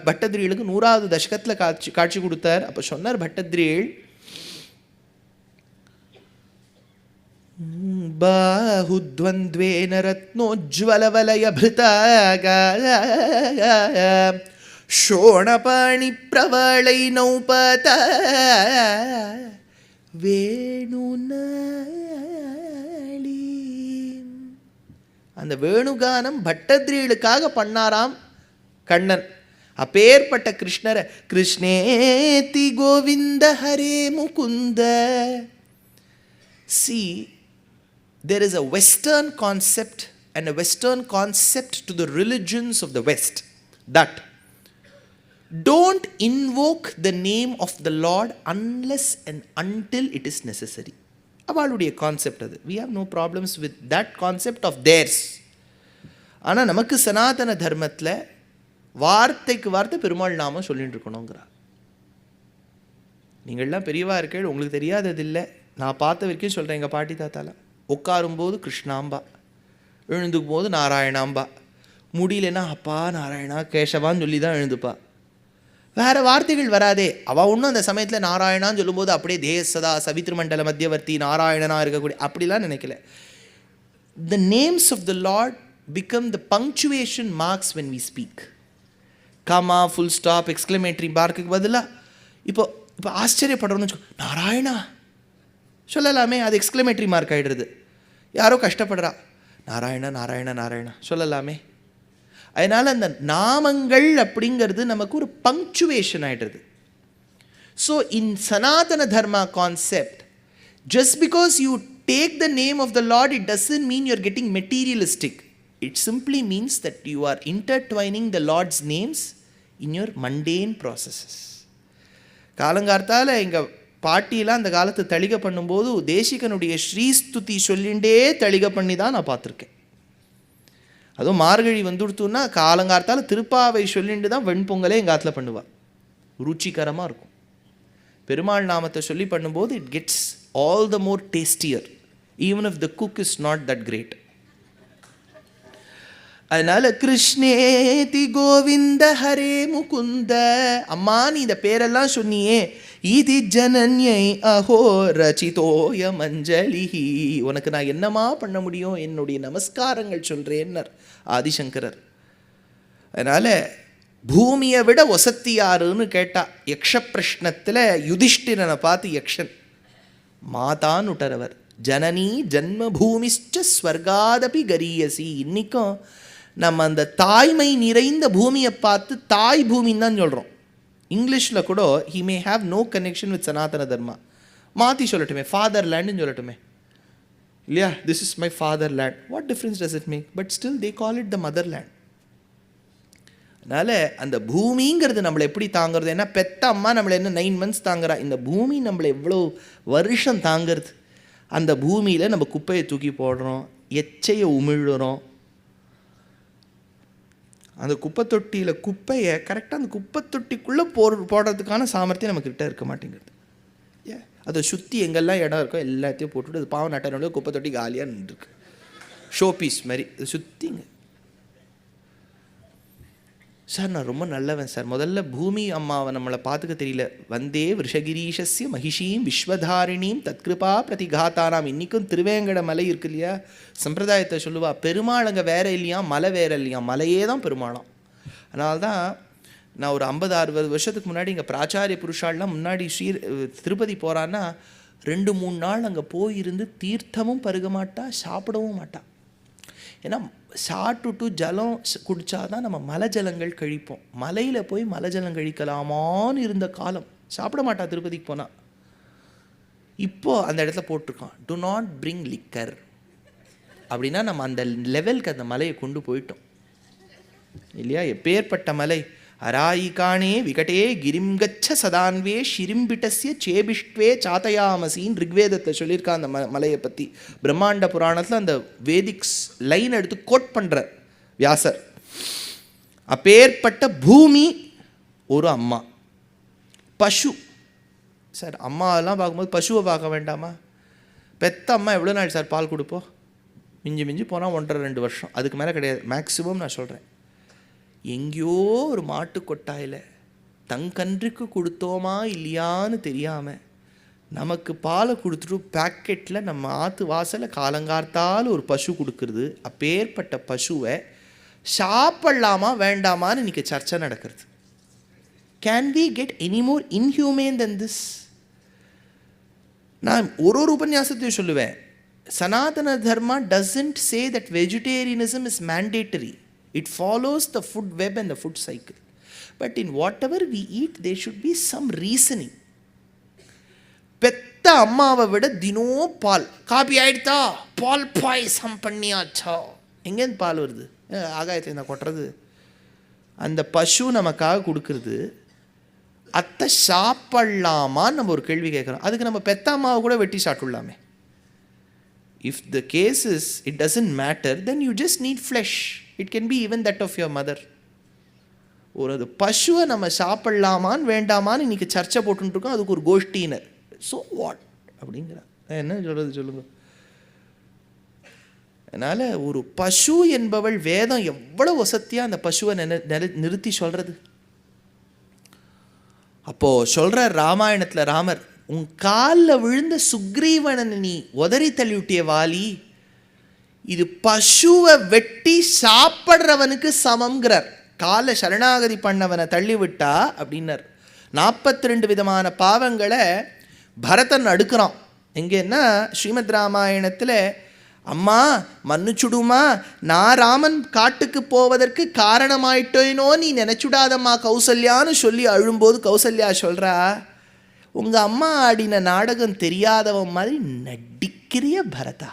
பட்டத்ரீளுக்கு 100வது தசகத்தில் காட்சி கொடுத்தார். அப்போ சொன்னார் பட்டத்ரீள், பாஹுத்வந்த்வேன ரத்னோஜ்வலவலயபிருதாக ஷோணபாணி பிரவளை நௌபத வேணுநாளி. அந்த வேணுகானம் பட்டத்ரீளுக்காக பண்ணாராம் கண்ணன். அப்பேற்பட்ட கிருஷ்ணரை கிருஷ்ணேதி கோவிந்த ஹரே முகுந்த. See, there is a Western concept and a Western concept to the religions of the West that don't invoke the name of the Lord unless and until it is necessary. avaluடைய கான்செப்ட் அது. we have no problems with that concept of theirs. ஆனால் நமக்கு சனாதன தர்மத்தில் வார்த்தைக்கு வார்த்தை பெருமாள் நாம சொல்லிட்டு இருக்கணுங்கிறார். நீங்கள்லாம் பெரியவா இருக்கீங்க, உங்களுக்கு தெரியாதது இல்லை. நான் பார்த்த வரைக்கும் சொல்கிறேன். எங்கள் பாட்டி தாத்தாலாம் உட்காரும்போது கிருஷ்ணாம்பா, எழுந்துக்கும் போது நாராயணாம்பா, முடியலன்னா அப்பா நாராயணா கேசவான்னு சொல்லி தான் எழுந்துப்பா. வேறு வார்த்தைகள் வராதே. அவள் ஒன்றும் அந்த சமயத்தில் நாராயணான்னு சொல்லும்போது அப்படியே தேசதா சவித்ருமண்டல மத்தியவர்த்தி நாராயணனாக இருக்கக்கூடிய அப்படிலாம் நினைக்கல. The names of the Lord become the punctuation marks when we speak. Comma, full stop, exclamatory மார்க்குக்கு பதிலாக இப்போ ஆச்சரியப்படுறோன்னு வச்சுக்கோ, நாராயணா சொல்லலாமே, அது எக்ஸ்க்ளமேட்டரி மார்க் ஆகிடுறது. யாரோ கஷ்டப்படுறா, நாராயணா நாராயணா நாராயணா சொல்லலாமே. அதனால் அந்த நாமங்கள் அப்படிங்கிறது நமக்கு ஒரு பங்க்சுவேஷன் ஆகிடுறது. So in Sanatana Dharma concept, just because you take the name of the Lord, it doesn't mean you're getting materialistic. It simply means that you are intertwining the Lord's names in your mundane processes. காலங்கார்த்தால் எங்கள் பாட்டியெல்லாம் அந்த காலத்து தளிகை பண்ணும்போது தேசிகனுடைய ஸ்ரீஸ்துதி சொல்லிண்டே தளிகை பண்ணி தான் நான் பார்த்துருக்கேன். அதுவும் மார்கழி வந்துடுத்துன்னா காலங்கார்த்தால் திருப்பாவை சொல்லிட்டு தான் வெண்பொங்கலே எங்கள் ஆற்றுல பண்ணுவாள். ருச்சிகரமாக இருக்கும். பெருமாள் நாமத்தை சொல்லி பண்ணும்போது it gets all the more tastier even if the cook is not that great. அதனால் கிருஷ்ணேதி கோவிந்த ஹரே முகுந்த. அம்மா நீ இந்த பேரெல்லாம் சொன்னியே, இது ஜனன்யை அஹோ ரச்சிதோய மஞ்சளிஹி, உனக்கு நான் என்னமா பண்ண முடியும், என்னுடைய நமஸ்காரங்கள் சொல்கிறேன்னர் ஆதிசங்கரர். அதனால் பூமியை விட ஒசத்தி யாருன்னு கேட்டா யக்ஷ பிரஷ்னத்தில் யுதிஷ்டிரனை பார்த்து யக்ஷன் மாதான்னு விட்டறவர். ஜனனி ஜன்மபூமிஷ்ச ஸ்வர்காதபி கரியசி. இன்றைக்கும் நம்ம அந்த தாய்மை நிறைந்த பூமியை பார்த்து தாய் பூமின்னு தான் சொல்கிறோம். இங்கிலீஷில் கூட he may have no connection with சனாதன தர்மா. மாற்றி சொல்லட்டுமே, ஃபாதர் லேண்டுன்னு சொல்லட்டுமே இல்லையா. This is my fatherland. What difference does it make? But still they call it the motherland. அதனால் அந்த பூமிங்கிறது நம்மளை எப்படி தாங்கிறது? ஏன்னா பெத்த அம்மா நம்மளை என்ன 9 months தாங்குறா, இந்த பூமி நம்மளை எவ்வளோ வருஷம் தாங்கிறது. அந்த பூமியில் நம்ம குப்பையை தூக்கி போடுறோம், எச்சையை உமிழுறோம். அந்த குப்பை தொட்டியில் குப்பையை கரெக்டாக அந்த குப்பை தொட்டிக்குள்ளே போடுறதுக்கான சாமர்த்தியம் நம்மக்கிட்ட இருக்க மாட்டேங்கிறது. அதை சுற்றி எங்கெல்லாம் இடம் இருக்கோ எல்லாத்தையும் போட்டுவிட்டு அது பாவம் நட்டனோட குப்பை தொட்டி காலியாக நின்றுருக்கு, ஷோ பீஸ் மாதிரி. அதை சுற்றிங்க. சார் நான் ரொம்ப நல்லவன் சார், முதல்ல பூமி அம்மாவை நம்மளை பார்த்துக்க தெரியல, வந்தே விஷகிரீஷஸ்ய மகிஷீம் விஸ்வதாரிணியும் தத்கிருபா பிரதிகாத்தானாம். இன்றைக்கும் திருவேங்கட மலை இருக்கு இல்லையா, சம்பிரதாயத்தை சொல்லுவா, பெருமாள் அங்கே வேற இல்லையா, மலை வேற இல்லையா, மலையே தான் பெருமாளாம். அதனால்தான் நான் ஒரு 50-60 வருஷத்துக்கு முன்னாடி இங்கே பிராச்சாரிய புருஷாலாம் முன்னாடி திருப்பதி போகிறான்னா 2-3 நாள் அங்கே போயிருந்து தீர்த்தமும் பருக மாட்டா, சாப்பிடவும் மாட்டா. ஏன்னா சாப்பிட்டுட்டு ஜலம் குடித்தாதான் நம்ம மலை ஜலங்கள் கழிப்போம். மலையில் போய் மலை ஜலம் கழிக்கலாமான்னு இருந்த காலம். சாப்பிட மாட்டா திருப்பதிக்கு போனால். இப்போது அந்த இடத்துல போட்டிருக்கான், டு நாட் பிரிங் லிக்கர் அப்படின்னா நம்ம அந்த லெவலுக்கு அந்த மலையை கொண்டு போயிட்டோம் இல்லையா. எப்பேற்பட்ட மலை! அராயிகானே விகட்டே கிரிம்கச்ச சதான்வே ஷிரிம்பிட்டஸ்ய சேபிஷ்ட்வே சாத்தயாமசின்னு ரிக்வேதத்தை சொல்லியிருக்கா அந்த மலையை பற்றி. பிரம்மாண்ட புராணத்தில் அந்த வேதிக்ஸ் லைன் எடுத்து கோட் பண்ணுற வியாசர். அப்பேற்பட்ட பூமி ஒரு அம்மா. பசு சார், அம்மாவெல்லாம் பார்க்கும்போது பசுவை பார்க்க வேண்டாமா? பெத்த அம்மா எவ்வளோ நாள் சார் பால் கொடுப்போம்? மிஞ்சி போனால் 1.5-2 வருஷம், அதுக்கு மேலே கிடையாது மேக்ஸிமம். நான் சொல்கிறேன், எங்கேயோ ஒரு மாட்டு கொட்டாயில் தங்கன்றுக்கு கொடுத்தோமா இல்லையான்னு தெரியாமல் நமக்கு பாலை கொடுத்துட்டு பேக்கெட்டில் நம்ம ஆற்று வாசலை காலங்கார்த்தால் ஒரு பசு கொடுக்குறது. அப்பேற்பட்ட பசுவை சாப்பிடலாமா வேண்டாமான்னு இன்றைக்கி சர்ச்சை நடக்கிறது. Can we get any more inhumane than this? நான் ஒரு உபன்யாசத்தையும் சொல்லுவேன், Sanatana Dharma doesn't say that vegetarianism is mandatory. It follows the food web and the food cycle. But in whatever we eat, there should be some reasoning. பெத்த அம்மாவை விட தினம் பால் copy ஆயிடுதா, பால் பாயசம் பண்ணியாச்சா, எங்கேருந்து பால் வருது? ஆகாயத்தில் நான் கொட்டுறது. அந்த பசு நமக்காக கொடுக்கறது. அத்தை சாப்பிடலாமான்னு நம்ம ஒரு கேள்வி கேட்குறோம். அதுக்கு நம்ம பெத்த அம்மாவை கூட வெட்டி சாப்பிடலாமே. If the case is it doesn't matter, then you just need flesh. It can be even that of your mother. ஒரு பசுவை நம்ம சாப்பிடலாமான்னு வேண்டாமான்னு இன்றைக்கி சர்ச்சை போட்டுருக்கோம். அதுக்கு ஒரு கோஷ்டினர். ஸோ வாட் அப்படிங்கிறா, என்ன சொல்கிறது சொல்லுங்க. அதனால் ஒரு பசு என்பவள் வேதம் எவ்வளோ வசதியாக அந்த பசுவை நிறுத்தி சொல்கிறது. அப்போது சொல்கிற ராமாயணத்தில் ராமர், உன் காலில் விழுந்த சுக்ரீவனை நீ உதறி தள்ளிவிட்டிய வாலி, இது பசுவை வெட்டி சாப்பிட்றவனுக்கு சமம்ங்கிறார். காலை சரணாகதி பண்ணவனை தள்ளிவிட்டா அப்படின்னார். 42 விதமான பாவங்களை பரதன் அடுக்கிறான். எங்கன்னா ஸ்ரீமத் ராமாயணத்தில், அம்மா மன்னிச்சுடுமா, நான் ராமன் காட்டுக்கு போவதற்கு காரணமாயிட்டேனோ நீ நினச்சுடாதம்மா கௌசல்யான்னு சொல்லி அழும்போது கௌசல்யா சொல்கிறா, உங்கள் அம்மா ஆடின நாடகம் தெரியாதவன் மாதிரி நடிக்கிறிய பரதா,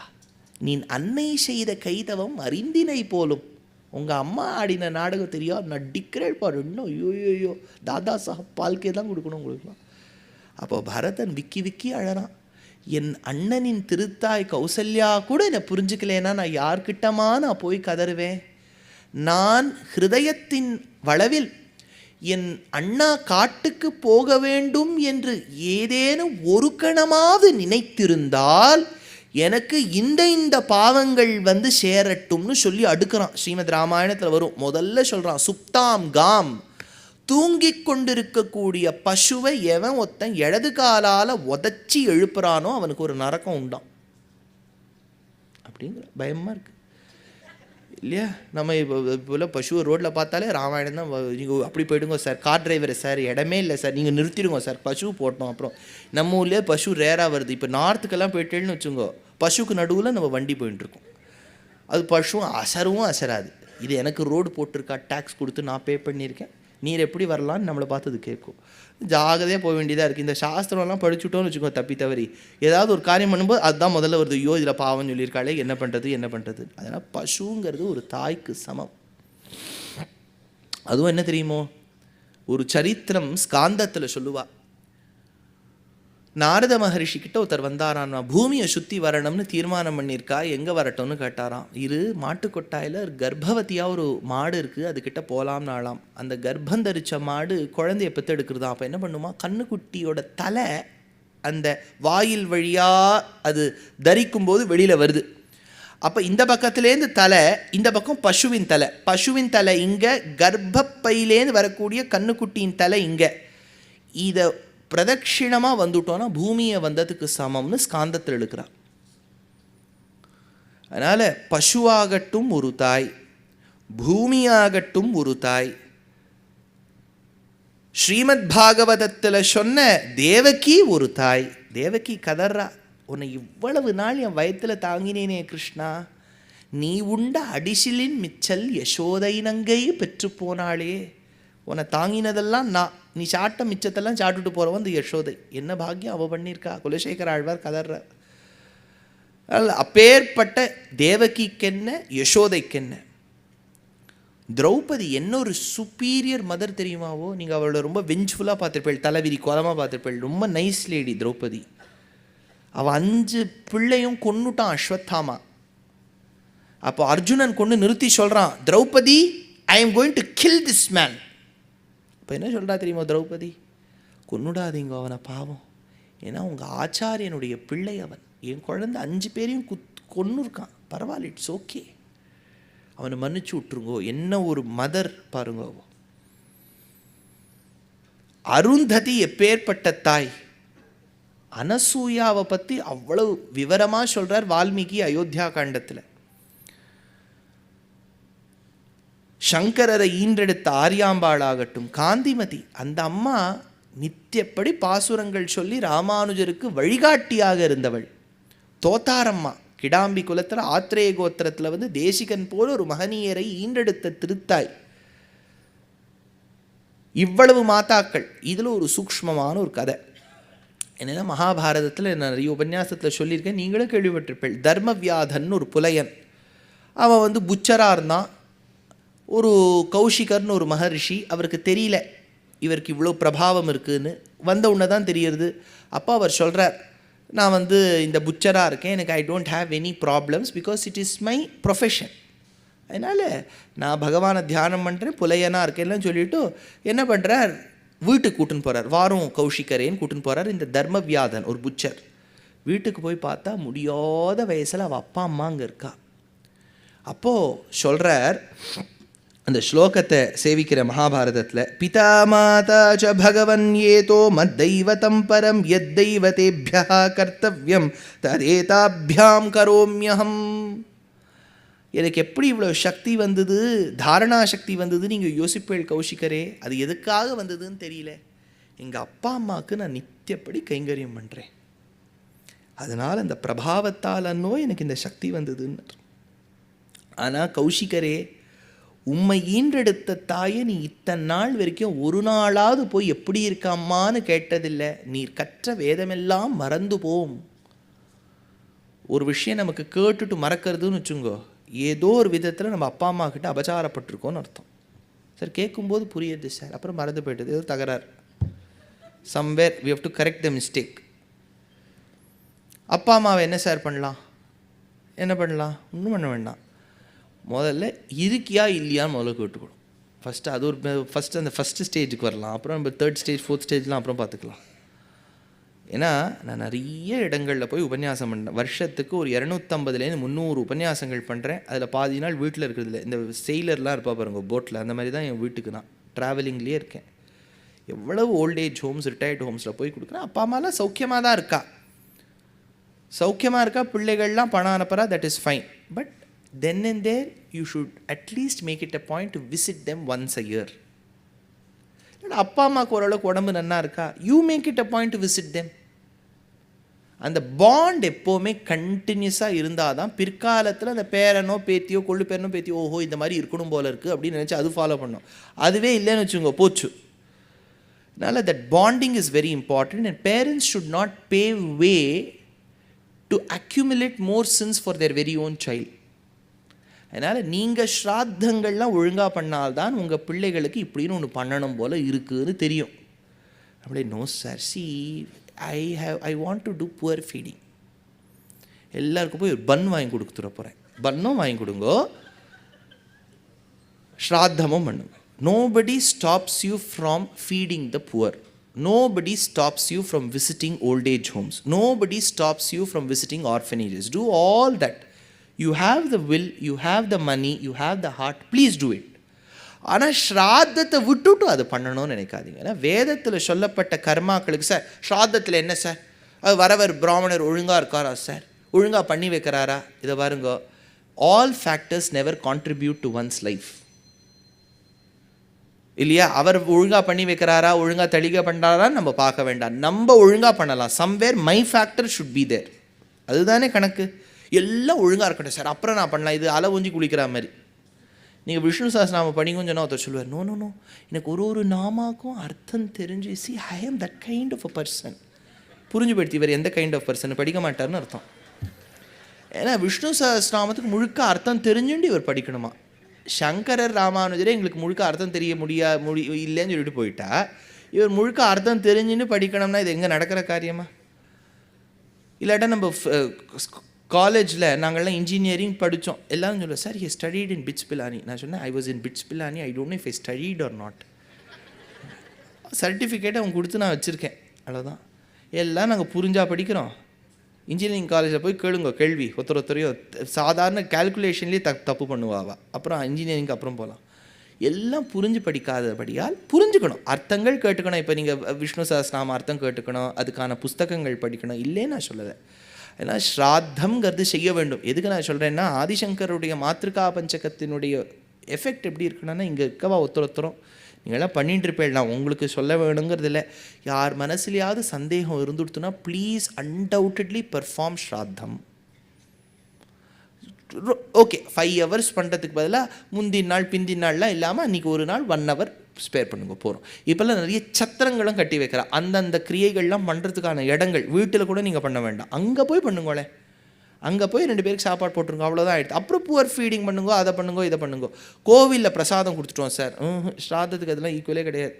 நீ அன்னை செய்த கைதவம் அறிந்தினை போலும். உங்கள் அம்மா ஆடின நாடகம் தெரியா நடிக்கிறேன் பாரு, இன்னும் ஐயோ தாதா சாஹப் பால்கே தான் கொடுக்கணும் உங்களுக்குலாம். அப்போ பரதன் விக்கி விக்கி அழறான், என் அண்ணனின் திருத்தாய் கௌசல்யா கூட என்னை புரிஞ்சுக்கலேன்னா நான் யார்கிட்டமா நான் போய் கதறுவேன்? நான் ஹிருதயத்தின் வளவில் என் அண்ணா காட்டுக்கு போக வேண்டும் என்று ஏதேனும் ஒரு கணமாவது நினைத்திருந்தால் எனக்கு இந்த பாவங்கள் வந்து சேரட்டும்னு சொல்லி அடுக்கிறான். ஸ்ரீமத் ராமாயணத்தில் வரும். முதல்ல சொல்கிறான், சுப்தாம் காம், தூங்கி கொண்டிருக்கக்கூடிய பசுவை எவன் ஒருத்தன் இடது காலால் உதச்சி எழுப்புறானோ அவனுக்கு ஒரு நரக்கம் உண்டான் அப்படிங்கிற. பயமாக இருக்குது இல்லையா? நம்ம இப்போ பசுவை ரோட்டில் பார்த்தாலே ராமாயணம் தான். நீங்கள் அப்படி போய்டுங்க சார், கார் டிரைவரை சார் இடமே இல்லை சார், நீங்கள் நிறுத்திடுங்க சார், பசு போட்டோம். அப்புறம் நம்ம ஊர்லேயே பசு ரேராக வருது. இப்போ நார்த்துக்கெல்லாம் போயிட்டேன்னு வச்சுக்கோ, பசுக்கு நடுவில் நம்ம வண்டி போயிட்டுருக்கோம். அது பசுவும் அசரவும் அசராது. இது எனக்கு ரோடு போட்டிருக்கா, டேக்ஸ் கொடுத்து நான் பே பண்ணியிருக்கேன், நீர் எப்படி வரலான்னு நம்மளை பார்த்து அது கேட்கும். ஜாகிரதையாக போக வேண்டியதாக இருக்குது. இந்த சாஸ்திரம்லாம் படிச்சுட்டோன்னு வச்சுக்கோ, தப்பி தவறி ஏதாவது ஒரு காரியம் பண்ணும்போது அதுதான் முதல்ல வருது, ஐயோ இதில் பாவம் சொல்லியிருக்காளே, என்ன பண்ணுறது. அதனால் பசுங்கிறது ஒரு தாய்க்கு சமம். அதுவும் என்ன தெரியுமோ, ஒரு சரித்திரம் ஸ்காந்தத்தில் சொல்லுவா. நாரத மகரிஷி கிட்ட ஒருத்தர் வந்தாரான்னா, பூமியை சுற்றி வரணும்னு தீர்மானம் பண்ணியிருக்கா, எங்கே வரட்டும்னு கேட்டாராம். மாட்டு கொட்டாயில் கர்ப்பவதியாக ஒரு மாடு இருக்குது, அதுக்கிட்ட போகலாம்னு ஆளாம். அந்த கர்ப்பம் தரித்த மாடு குழந்தைய பெற்றெடுக்கிறதா. அப்போ என்ன பண்ணுமா, கண்ணுக்குட்டியோட தலை அந்த வாயில் வழியாக அது தரிக்கும் போது வெளியில் வருது. அப்போ இந்த பக்கத்துலேருந்து தலை, இந்த பக்கம் பசுவின் தலை இங்கே, கர்ப்பப்பையிலேருந்து வரக்கூடிய கண்ணுக்குட்டியின் தலை இங்கே. இதை பிரதட்சிணமாக வந்துட்டோன்னா பூமியை வந்ததுக்கு சமம்னு ஸ்காந்தத்தில் எடுக்கிறார். அதனால் பசுவாகட்டும் ஒரு தாய், பூமியாகட்டும் ஒரு தாய். ஸ்ரீமத் பாகவதத்தில் சொன்ன தேவகி ஒரு தாய். தேவகி கதர்றா, உன்னை இவ்வளவு நாள் என் வயத்தில் தாங்கினேனே கிருஷ்ணா, நீ உண்ட அடிசிலின் மிச்சல் யசோதை நங்கை பெற்று போனாளே, உன்னை தாங்கினதெல்லாம் நான், நீ சாட்ட மிச்சத்தெல்லாம் சாப்பிட்டுட்டு போகிறவன் இந்த யசோதை, என்ன பாக்கியம் அவள் பண்ணியிருக்கா. குலசேகர ஆழ்வார் கதர்ற. அப்பேற்பட்ட தேவகிக்கென்ன யசோதைக்கென்ன. திரௌபதி என்ன ஒரு சுப்பீரியர் மதர் தெரியுமாவோ. நீங்கள் அவளோட ரொம்ப வெஞ்ச்ஃபுல்லாக பார்த்துருப்பேள், தலைவிரி கோலமாக பார்த்துருப்பேள். ரொம்ப நைஸ் லேடி திரௌபதி. அவள் 5 பிள்ளையும் கொன்னுட்டான் அஸ்வத்தாமா. அப்போ அர்ஜுனன் கொண்டு நிறுத்தி சொல்கிறான், Draupadi, I am going to kill this man. இப்போ என்ன சொல்கிறா தெரியுமா திரௌபதி, கொன்னுடாதீங்க அவனை, பாவம், ஏன்னா உங்கள் ஆச்சாரியனுடைய பிள்ளை அவன், என் குழந்தை 5 பேரையும் கொன்னு இருக்கான், பரவாயில்ல, இட்ஸ் ஓகே, அவனை மன்னிச்சு விட்டுருங்கோ. என்ன ஒரு மதர் பாருங்க. அருந்ததி எப்பேற்பட்ட தாய். அனசூயாவை பற்றி அவ்வளவு விவரமாக சொல்கிறார் வால்மீகி அயோத்தியா காண்டத்தில். சங்கரரை ஈன்றெடுத்த ஆரியாம்பாளாகட்டும், காந்திமதி, அந்த அம்மா நித்தியப்படி பாசுரங்கள் சொல்லி ராமானுஜருக்கு வழிகாட்டியாக இருந்தவள். தோத்தாரம்மா, கிடாம்பி குலத்தில் ஆத்ரேய கோத்திரத்தில் தேசிகன் போல ஒரு மகனியரை ஈன்றெடுத்த திருத்தாய். இவ்வளவு மாதாக்கள். இதில் ஒரு சூக்ஷ்மமான ஒரு கதை என்னென்னா, மகாபாரதத்தில் நான் நிறைய உபன்யாசத்தில் சொல்லியிருக்கேன், நீங்களும் கேள்விப்பட்டிருப்பேள். தர்மவியாதன் ஒரு புலையன், அவன் புச்சராக இருந்தான். ஒரு கௌஷிகர்னு ஒரு மகரிஷி, அவருக்கு தெரியல இவருக்கு இவ்வளோ பிரபாவம் இருக்குதுன்னு. வந்த உடனே தான் தெரியறது. அப்போ அவர் சொல்கிறார், நான் இந்த புச்சராக இருக்கேன், எனக்கு I don't have any problems because it is my profession. அதனால் நான் பகவானை தியானம் பண்ணுறேன், புலையனாக இருக்கேன்லாம் சொல்லிவிட்டு என்ன பண்ணுறார், வீட்டுக்கு கூட்டுன்னு போகிறார். வாரம் கௌஷிகரேன்னு கூட்டுன்னு போகிறார். இந்த தர்மவியாதன் ஒரு புச்சர் வீட்டுக்கு போய் பார்த்தா முடியாத வயசில் அவள் அப்பா அம்மா அங்கே இருக்கா. அப்போது சொல்கிறார், அந்த ஸ்லோகத்தை சேவிக்கிற மகாபாரதத்தில், பிதா மாதா ச பகவன் ஏதோ மத்தைவதம் பரம் யத்தைவதேப்யா கர்த்தவ்யம் ததேதாபியாம் கரோம்யஹம். எனக்கு எப்படி இவ்வளோ சக்தி வந்தது, தாரணா சக்தி வந்தது நீங்கள் யோசிப்பேள் கௌஷிகரே. அது எதுக்காக வந்ததுன்னு தெரியல. எங்கள் அப்பா அம்மாவுக்கு நான் நித்தியப்படி கைங்கரியம் பண்ணுறேன், அதனால் அந்த பிரபாவத்தால் எனக்கு இந்த சக்தி வந்ததுன்னு. ஆனால் கௌஷிகரே, உம்மை ஈன்றெடுத்த தாயை நீ இத்தனை நாள் வரைக்கும் ஒரு நாளாவது போய் எப்படி இருக்காம்மான்னு கேட்டதில்லை. நீர் கற்ற வேதமெல்லாம் மறந்து போம். ஒரு விஷயம் நமக்கு கேட்டுட்டு மறக்கிறதுன்னு வச்சுங்கோ, ஏதோ ஒரு விதத்தில் நம்ம அப்பா அம்மா கிட்ட அபச்சாரப்பட்டிருக்கோன்னு அர்த்தம். சார் கேட்கும்போது புரியுது சார், அப்புறம் மறந்து போய்ட்டது, ஏதோ தகராறு, somewhere we have to correct the mistake. அப்பா அம்மாவை என்ன சார் பண்ணலாம், என்ன பண்ணலாம், ஒன்றும் பண்ண வேண்டாம். முதல்ல இருக்கியா இல்லையான்னு முதல்ல கேட்டுக்கணும். ஃபஸ்ட்டு அது ஒரு அந்த ஃபஸ்ட்டு ஸ்டேஜுக்கு வரலாம். அப்புறம் நம்ம 3rd ஸ்டேஜ் 4th ஸ்டேஜ்லாம் அப்புறம் பார்த்துக்கலாம். ஏன்னா நான் நிறைய இடங்களில் போய் உபன்யாசம் பண்ணுறேன். வருஷத்துக்கு ஒரு 250லேருந்து 300 உபன்யாசங்கள் பண்ணுறேன். அதில் பாதி நாள் வீட்டில் இருக்கிறதில்ல. இந்த செயிலர்லாம் இருப்பா பாருங்க போட்டில், அந்த மாதிரி தான் என் வீட்டுக்கு நான் ட்ராவலிங்லேயே இருக்கேன். எவ்வளவு ஓல்டேஜ் ஹோம்ஸ், ரிட்டையர்டு ஹோம்ஸில் போய் கொடுக்குறேன். அப்பா அம்மாலாம் சௌக்கியமாக தான் இருக்கா, பிள்ளைகள்லாம் பணம் அனுப்புகிறா, that is fine. But then and there you should at least make it a point to visit them once a year. அப்பா அம்மாவுக்கு ஓரளவுக்கு உடம்பு நன்னா இருக்கா, you make it a point to visit them. அந்த பாண்ட் எப்போவுமே கண்டினியூஸாக இருந்தால் தான் பிற்காலத்தில் அந்த பேரனோ பேத்தியோ கொள்ளு பேரனோ பேத்தியோ ஓஹோ இந்த மாதிரி இருக்கணும் போல இருக்குது அப்படின்னு நினச்சி அது ஃபாலோ பண்ணோம். அதுவே இல்லைன்னு வச்சுக்கோங்க, போச்சு. அதனால் that bonding is very important and parents should not பேவ் way to accumulate more since for their very own child. அதனால் நீங்கள் ஸ்ராத்தங்கள்லாம் ஒழுங்காக பண்ணால்தான் உங்கள் பிள்ளைகளுக்கு இப்படின்னு ஒன்று பண்ணணும் போல் இருக்குதுன்னு தெரியும். அப்படியே no sir, see I want to do poor feeding. எல்லாருக்கும் போய் ஒரு பன் வாங்கி கொடுத்துட போகிறேன். பன்னும் வாங்கி கொடுங்கோ, ஸ்ராத்தமும் பண்ணுங்க. Nobody stops you from feeding the poor. Nobody stops you from visiting old age homes. Nobody stops you from visiting orphanages. Do all that. You have the will, you have the money, you have the heart. Please do it. ஆனால் ஸ்ராத்தத்தை விட்டுட்டு அது பண்ணணும்னு நினைக்காதீங்க. ஏன்னா வேதத்தில் சொல்லப்பட்ட கர்மாக்களுக்கு sir ஸ்ராத்தத்தில் என்ன sir, அது வரவர் பிராமணர் ஒழுங்காக இருக்காரா சார், ஒழுங்காக பண்ணி வைக்கிறாரா, இதை பாருங்க. All factors never contribute to once life இல்லையா? அவர் ஒழுங்காக பண்ணி வைக்கிறாரா, ஒழுங்காக தெளிக பண்ணுறாரான்னு நம்ம பார்க்க வேண்டாம். நம்ம ஒழுங்காக பண்ணலாம். Somewhere my factor should be there. அதுதானே கணக்கு. எல்லாம் ஒழுங்காக இருக்கட்டும் சார், அப்புறம் நான் பண்ணலாம். இது அலை ஊஞ்சி குளிக்கிற மாதிரி. நீங்கள் விஷ்ணு சஹஸ்ரநாமம் பண்ணிங்கன்னு சொன்னால் ஒருத்தர் சொல்லுவார், நோ நோ நோ, எனக்கு ஒரு நாமாக்கும் அர்த்தம் தெரிஞ்சு, see I am that kind of a person. புரிஞ்சுபடுத்தி இவர் எந்த கைண்ட் ஆஃப் பர்சன் படிக்க மாட்டார்னு அர்த்தம். ஏன்னா விஷ்ணு சஹஸ்ரநாமத்துக்கு முழுக்க அர்த்தம் தெரிஞ்சுட்டு இவர் படிக்கணுமா. சங்கரர் ராமானுஜரே எங்களுக்கு முழுக்க அர்த்தம் தெரிய இல்லைன்னு சொல்லிட்டு போயிட்டா, இவர் முழுக்க அர்த்தம் தெரிஞ்சுன்னு படிக்கணும்னா இது எங்கே நடக்கிற காரியமா? இல்லாட்டா நம்ம காலேஜில் நாங்கள்லாம் இன்ஜினியரிங் படித்தோம். எல்லோரும் சொல்லுவோம், sir he studied in BITS Pilani. நான் சொன்னேன், I was in BITS Pilani, I don't know if I studied or not. சர்டிஃபிகேட்டை அவங்க கொடுத்து நான் வச்சுருக்கேன், அவ்வளோதான். எல்லாம் நாங்கள் புரிஞ்சால் படிக்கிறோம். இன்ஜினியரிங் காலேஜில் போய் கேளுங்க கேள்வி, ஒருத்தரையோ சாதாரண கேல்குலேஷன்லேயே தப்பு பண்ணுவாவா. அப்புறம் இன்ஜினியரிங்க்கு அப்புறம் போகலாம். எல்லாம் புரிஞ்சு படிக்காதபடியால் புரிஞ்சுக்கணும், அர்த்தங்கள் கேட்டுக்கணும். இப்போ நீங்கள் விஷ்ணு சஹஸ்ரநாம அர்த்தம் கேட்டுக்கணும், அதுக்கான புஸ்தகங்கள் படிக்கணும், இல்லைன்னு நான் சொல்லலை. ஏன்னா ஸ்ராத்தம்ங்கிறது செய்ய வேண்டும். எதுக்கு நான் சொல்கிறேன்னா, ஆதிசங்கருடைய மாத்ருகா பஞ்சகத்தினுடைய எஃபெக்ட் எப்படி இருக்குன்னா, இங்கே இருக்கவா ஒருத்தரும் நீங்கள்லாம் பண்ணிகிட்டு இருப்பேன். நான் உங்களுக்கு சொல்ல வேணுங்கிறது இல்லை. யார் மனசுலையாவது சந்தேகம் இருந்துடுத்துனா ப்ளீஸ் அன்டவுட்டட்லி பெர்ஃபார்ம் ஸ்ராத்தம். ஓகே, 5 hours பண்ணுறதுக்கு பதிலாக முந்தின நாள் பிந்தின நாள்லாம் இல்லாமல் அன்றைக்கி ஒரு நாள் 1 hour ஸ்பேர் பண்ணுங்க போகிறோம். இப்போல்லாம் நிறைய சத்திரங்களும் கட்டி வைக்கிறா. அந்தந்த கிரியைகள்லாம் பண்ணுறதுக்கான இடங்கள் வீட்டில் கூட நீங்கள் பண்ண வேண்டாம், அங்கே போய் பண்ணுங்களேன். அங்கே போய் 2 பேருக்கு சாப்பாடு போட்டுருங்க, அவ்வளோதான் ஆகிடுது. அப்புறம் புவர் ஃபீடிங் பண்ணுங்கோ, அதை பண்ணுங்கோ, இதை பண்ணுங்கோ. கோவிலில் பிரசாதம் கொடுத்துட்டோம் சார், ஸ்ராத்தத்துக்கு அதெல்லாம் ஈக்குவலே கிடையாது.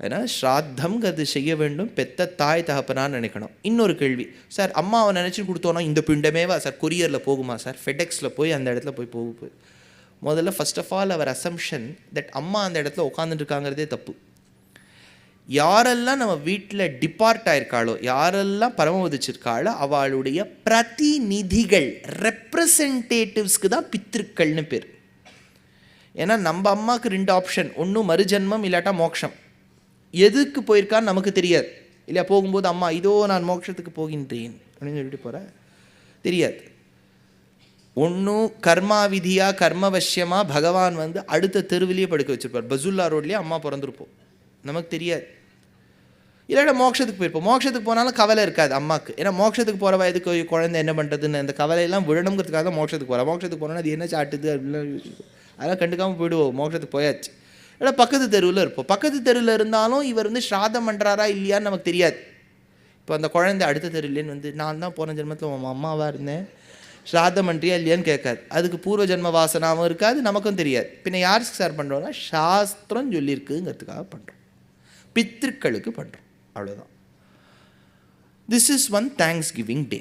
அதனால் ஸ்ராத்தம்ங்கிறது செய்ய வேண்டும், பெத்த தாய் தகப்பனான்னு நினைக்கணும். இன்னொரு கேள்வி, சார் அம்மாவை நினச்சி கொடுத்தோன்னா இந்த பிண்டமேவா சார் கொரியரில் போகுமா சார், ஃபெடெக்ஸில் போய் அந்த இடத்துல போய் போகுது. முதல்ல first of all our assumption that அம்மா அந்த இடத்துல உட்காந்துட்டு இருக்காங்கிறதே தப்பு. யாரெல்லாம் நம்ம வீட்டில் டிபார்ட் ஆயிருக்காளோ, யாரெல்லாம் பரமவதிச்சிருக்காளோ அவளுடைய பிரதிநிதிகள், ரெப்ரசன்டேட்டிவ்ஸ்க்கு தான் பித்திருக்கள்னு பேர். ஏன்னா நம்ம அம்மாவுக்கு 2 ஆப்ஷன், ஒன்று மறுஜன்மம் இல்லாட்டா மோட்சம். எதுக்கு போயிருக்கான்னு நமக்கு தெரியாது இல்லையா. போகும்போது அம்மா இதோ நான் மோட்சத்துக்கு போகின்றேன் அப்படின்னு சொல்லிட்டு போகிற தெரியாது. ஒன்றும் கர்மா விதியாக கர்மவசியமாக பகவான் அடுத்த தெருவிலேயே படுக்க வச்சுருப்பார். பசுல்லா ரோட்லேயே அம்மா பிறந்திருப்போம், நமக்கு தெரியாது. இல்லாட்ட மோட்சத்துக்கு போயிருப்போம். மோட்சத்துக்கு போனாலும் கவலை இருக்காது அம்மாவுக்கு. ஏன்னா மோட்சத்துக்கு போகிற வயதுக்கு குழந்தை என்ன பண்ணுறதுன்னு அந்த கவலையெல்லாம் விழணுங்கிறதுக்காக தான் மோட்சத்துக்கு போகிறோம். மோட்சத்துக்கு போனோன்னா அது என்ன சாட்டுது அப்படிலாம் அதெல்லாம் கண்டுக்காமல் போயிடுவோம். மோட்சத்துக்கு போயாச்சு. ஏன்னா பக்கத்து தெருவில் இருப்போம். பக்கத்து தெருவில் இருந்தாலும் இவர் ஸ்ராதம் பண்ணுறாரா இல்லையான்னு நமக்கு தெரியாது. இப்போ அந்த குழந்தை அடுத்த தெருவிலேன்னு நான் தான் போன ஜென்மத்தில் உன் அம்மாவாக இருந்தேன், ஸ்ராதம் பண்ணுறியா இல்லையான்னு கேட்காது. அதுக்கு பூர்வ ஜென்ம வாசனாவும் இருக்காது, நமக்கும் தெரியாது. பின்ன யாருக்கு சார் பண்ணுறோன்னா சாஸ்திரம் சொல்லியிருக்குங்கிறதுக்காக பண்ணுறோம், பித்திருக்களுக்கு பண்ணுறோம், அவ்வளோதான். This is one thanksgiving day.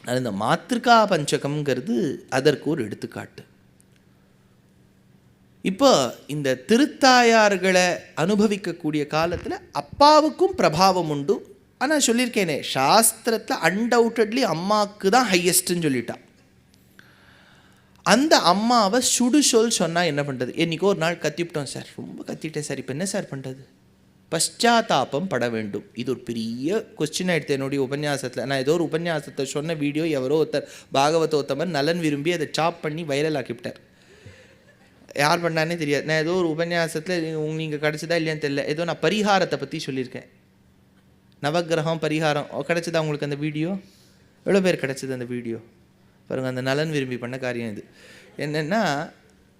அது இந்த மாத்ருகா பஞ்சகம்ங்கிறது அதற்கு ஒரு எடுத்துக்காட்டு. இப்போ இந்த திருத்தாயார்களை அனுபவிக்கக்கூடிய காலத்தில் அப்பாவுக்கும் பிரபாவம் உண்டு. ஆனால் சொல்லியிருக்கேனே, சாஸ்திரத்தில் அன்டவுட்டட்லி அம்மாவுக்கு தான் ஹையஸ்ட்டுன்னு சொல்லிட்டா. அந்த அம்மாவை சுடு சொல் சொன்னால் என்ன பண்ணுறது? என்றைக்கோ ஒரு நாள் கத்திவிட்டோம் சார், ரொம்ப கத்திட்டேன் சார், இப்போ என்ன சார் பண்ணுறது? பశ్చాத்தாபம் பட வேண்டும். இது ஒரு பெரிய கொஸ்டின் ஆகிடுது என்னுடைய உபன்யாசத்தில். நான் ஏதோ ஒரு உபன்யாசத்தை சொன்ன வீடியோ எவரோ ஒருத்தர் பாகவதோத்தமர் நலன் விரும்பி அதை சாப் பண்ணி வைரல் ஆக்கிவிட்டார். யார் பண்ணானே தெரியாது. நான் ஏதோ ஒரு உபன்யாசத்தில் நீங்கள் கிடச்சதா இல்லையான்னு தெரியல, ஏதோ நான் பரிகாரத்தை பற்றி சொல்லியிருக்கேன். நவகிரகம் பரிகாரம் கிடச்சிதா உங்களுக்கு அந்த வீடியோ? எவ்வளோ பேர் கிடச்சிது அந்த வீடியோ பாருங்கள். அந்த நலன் விரும்பி பண்ண காரியம் இது. என்னென்னா,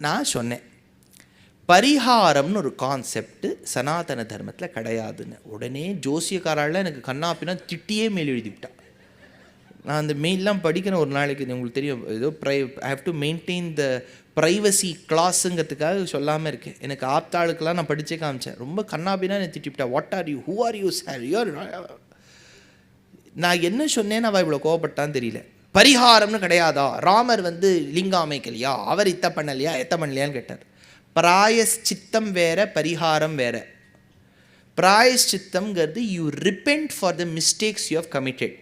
நான் சொன்னேன் பரிகாரம்னு ஒரு கான்செப்ட் சனாதன தர்மத்தில் கிடையாதுன்னு. உடனே ஜோசியக்காரால் எனக்கு கண்ணாப்பினா திட்டியே மேல் எழுதிவிட்டா. நான் அந்த மெயிலெலாம் படிக்கிறேன் ஒரு நாளைக்கு, உங்களுக்கு தெரியும், ஏதோ I have to maintain the privacy கிளாஸுங்கிறதுக்காக சொல்லாமல் இருக்கேன். எனக்கு ஆப்தாளுக்கெல்லாம் நான் படித்தே காமிச்சேன். ரொம்ப கண்ணாபின்னா என்னை திட்டிவிட்டா. What are you, who are you sir, you are. நான் என்ன சொன்னேன்னு அவள் இவ்வளோ கோவப்பட்டான்னு தெரியல. பரிகாரம்னு கிடையாதா, ராமர் லிங்கம் அமைக்கலையா, அவர் இத்த பண்ணலையா எத்த பண்ணலையான்னு கேட்டார். பிராயஷ்சித்தம் வேற, பரிகாரம் வேற. பிராயஷ்சித்தம்ங்கிறது you repent for the mistakes you have committed.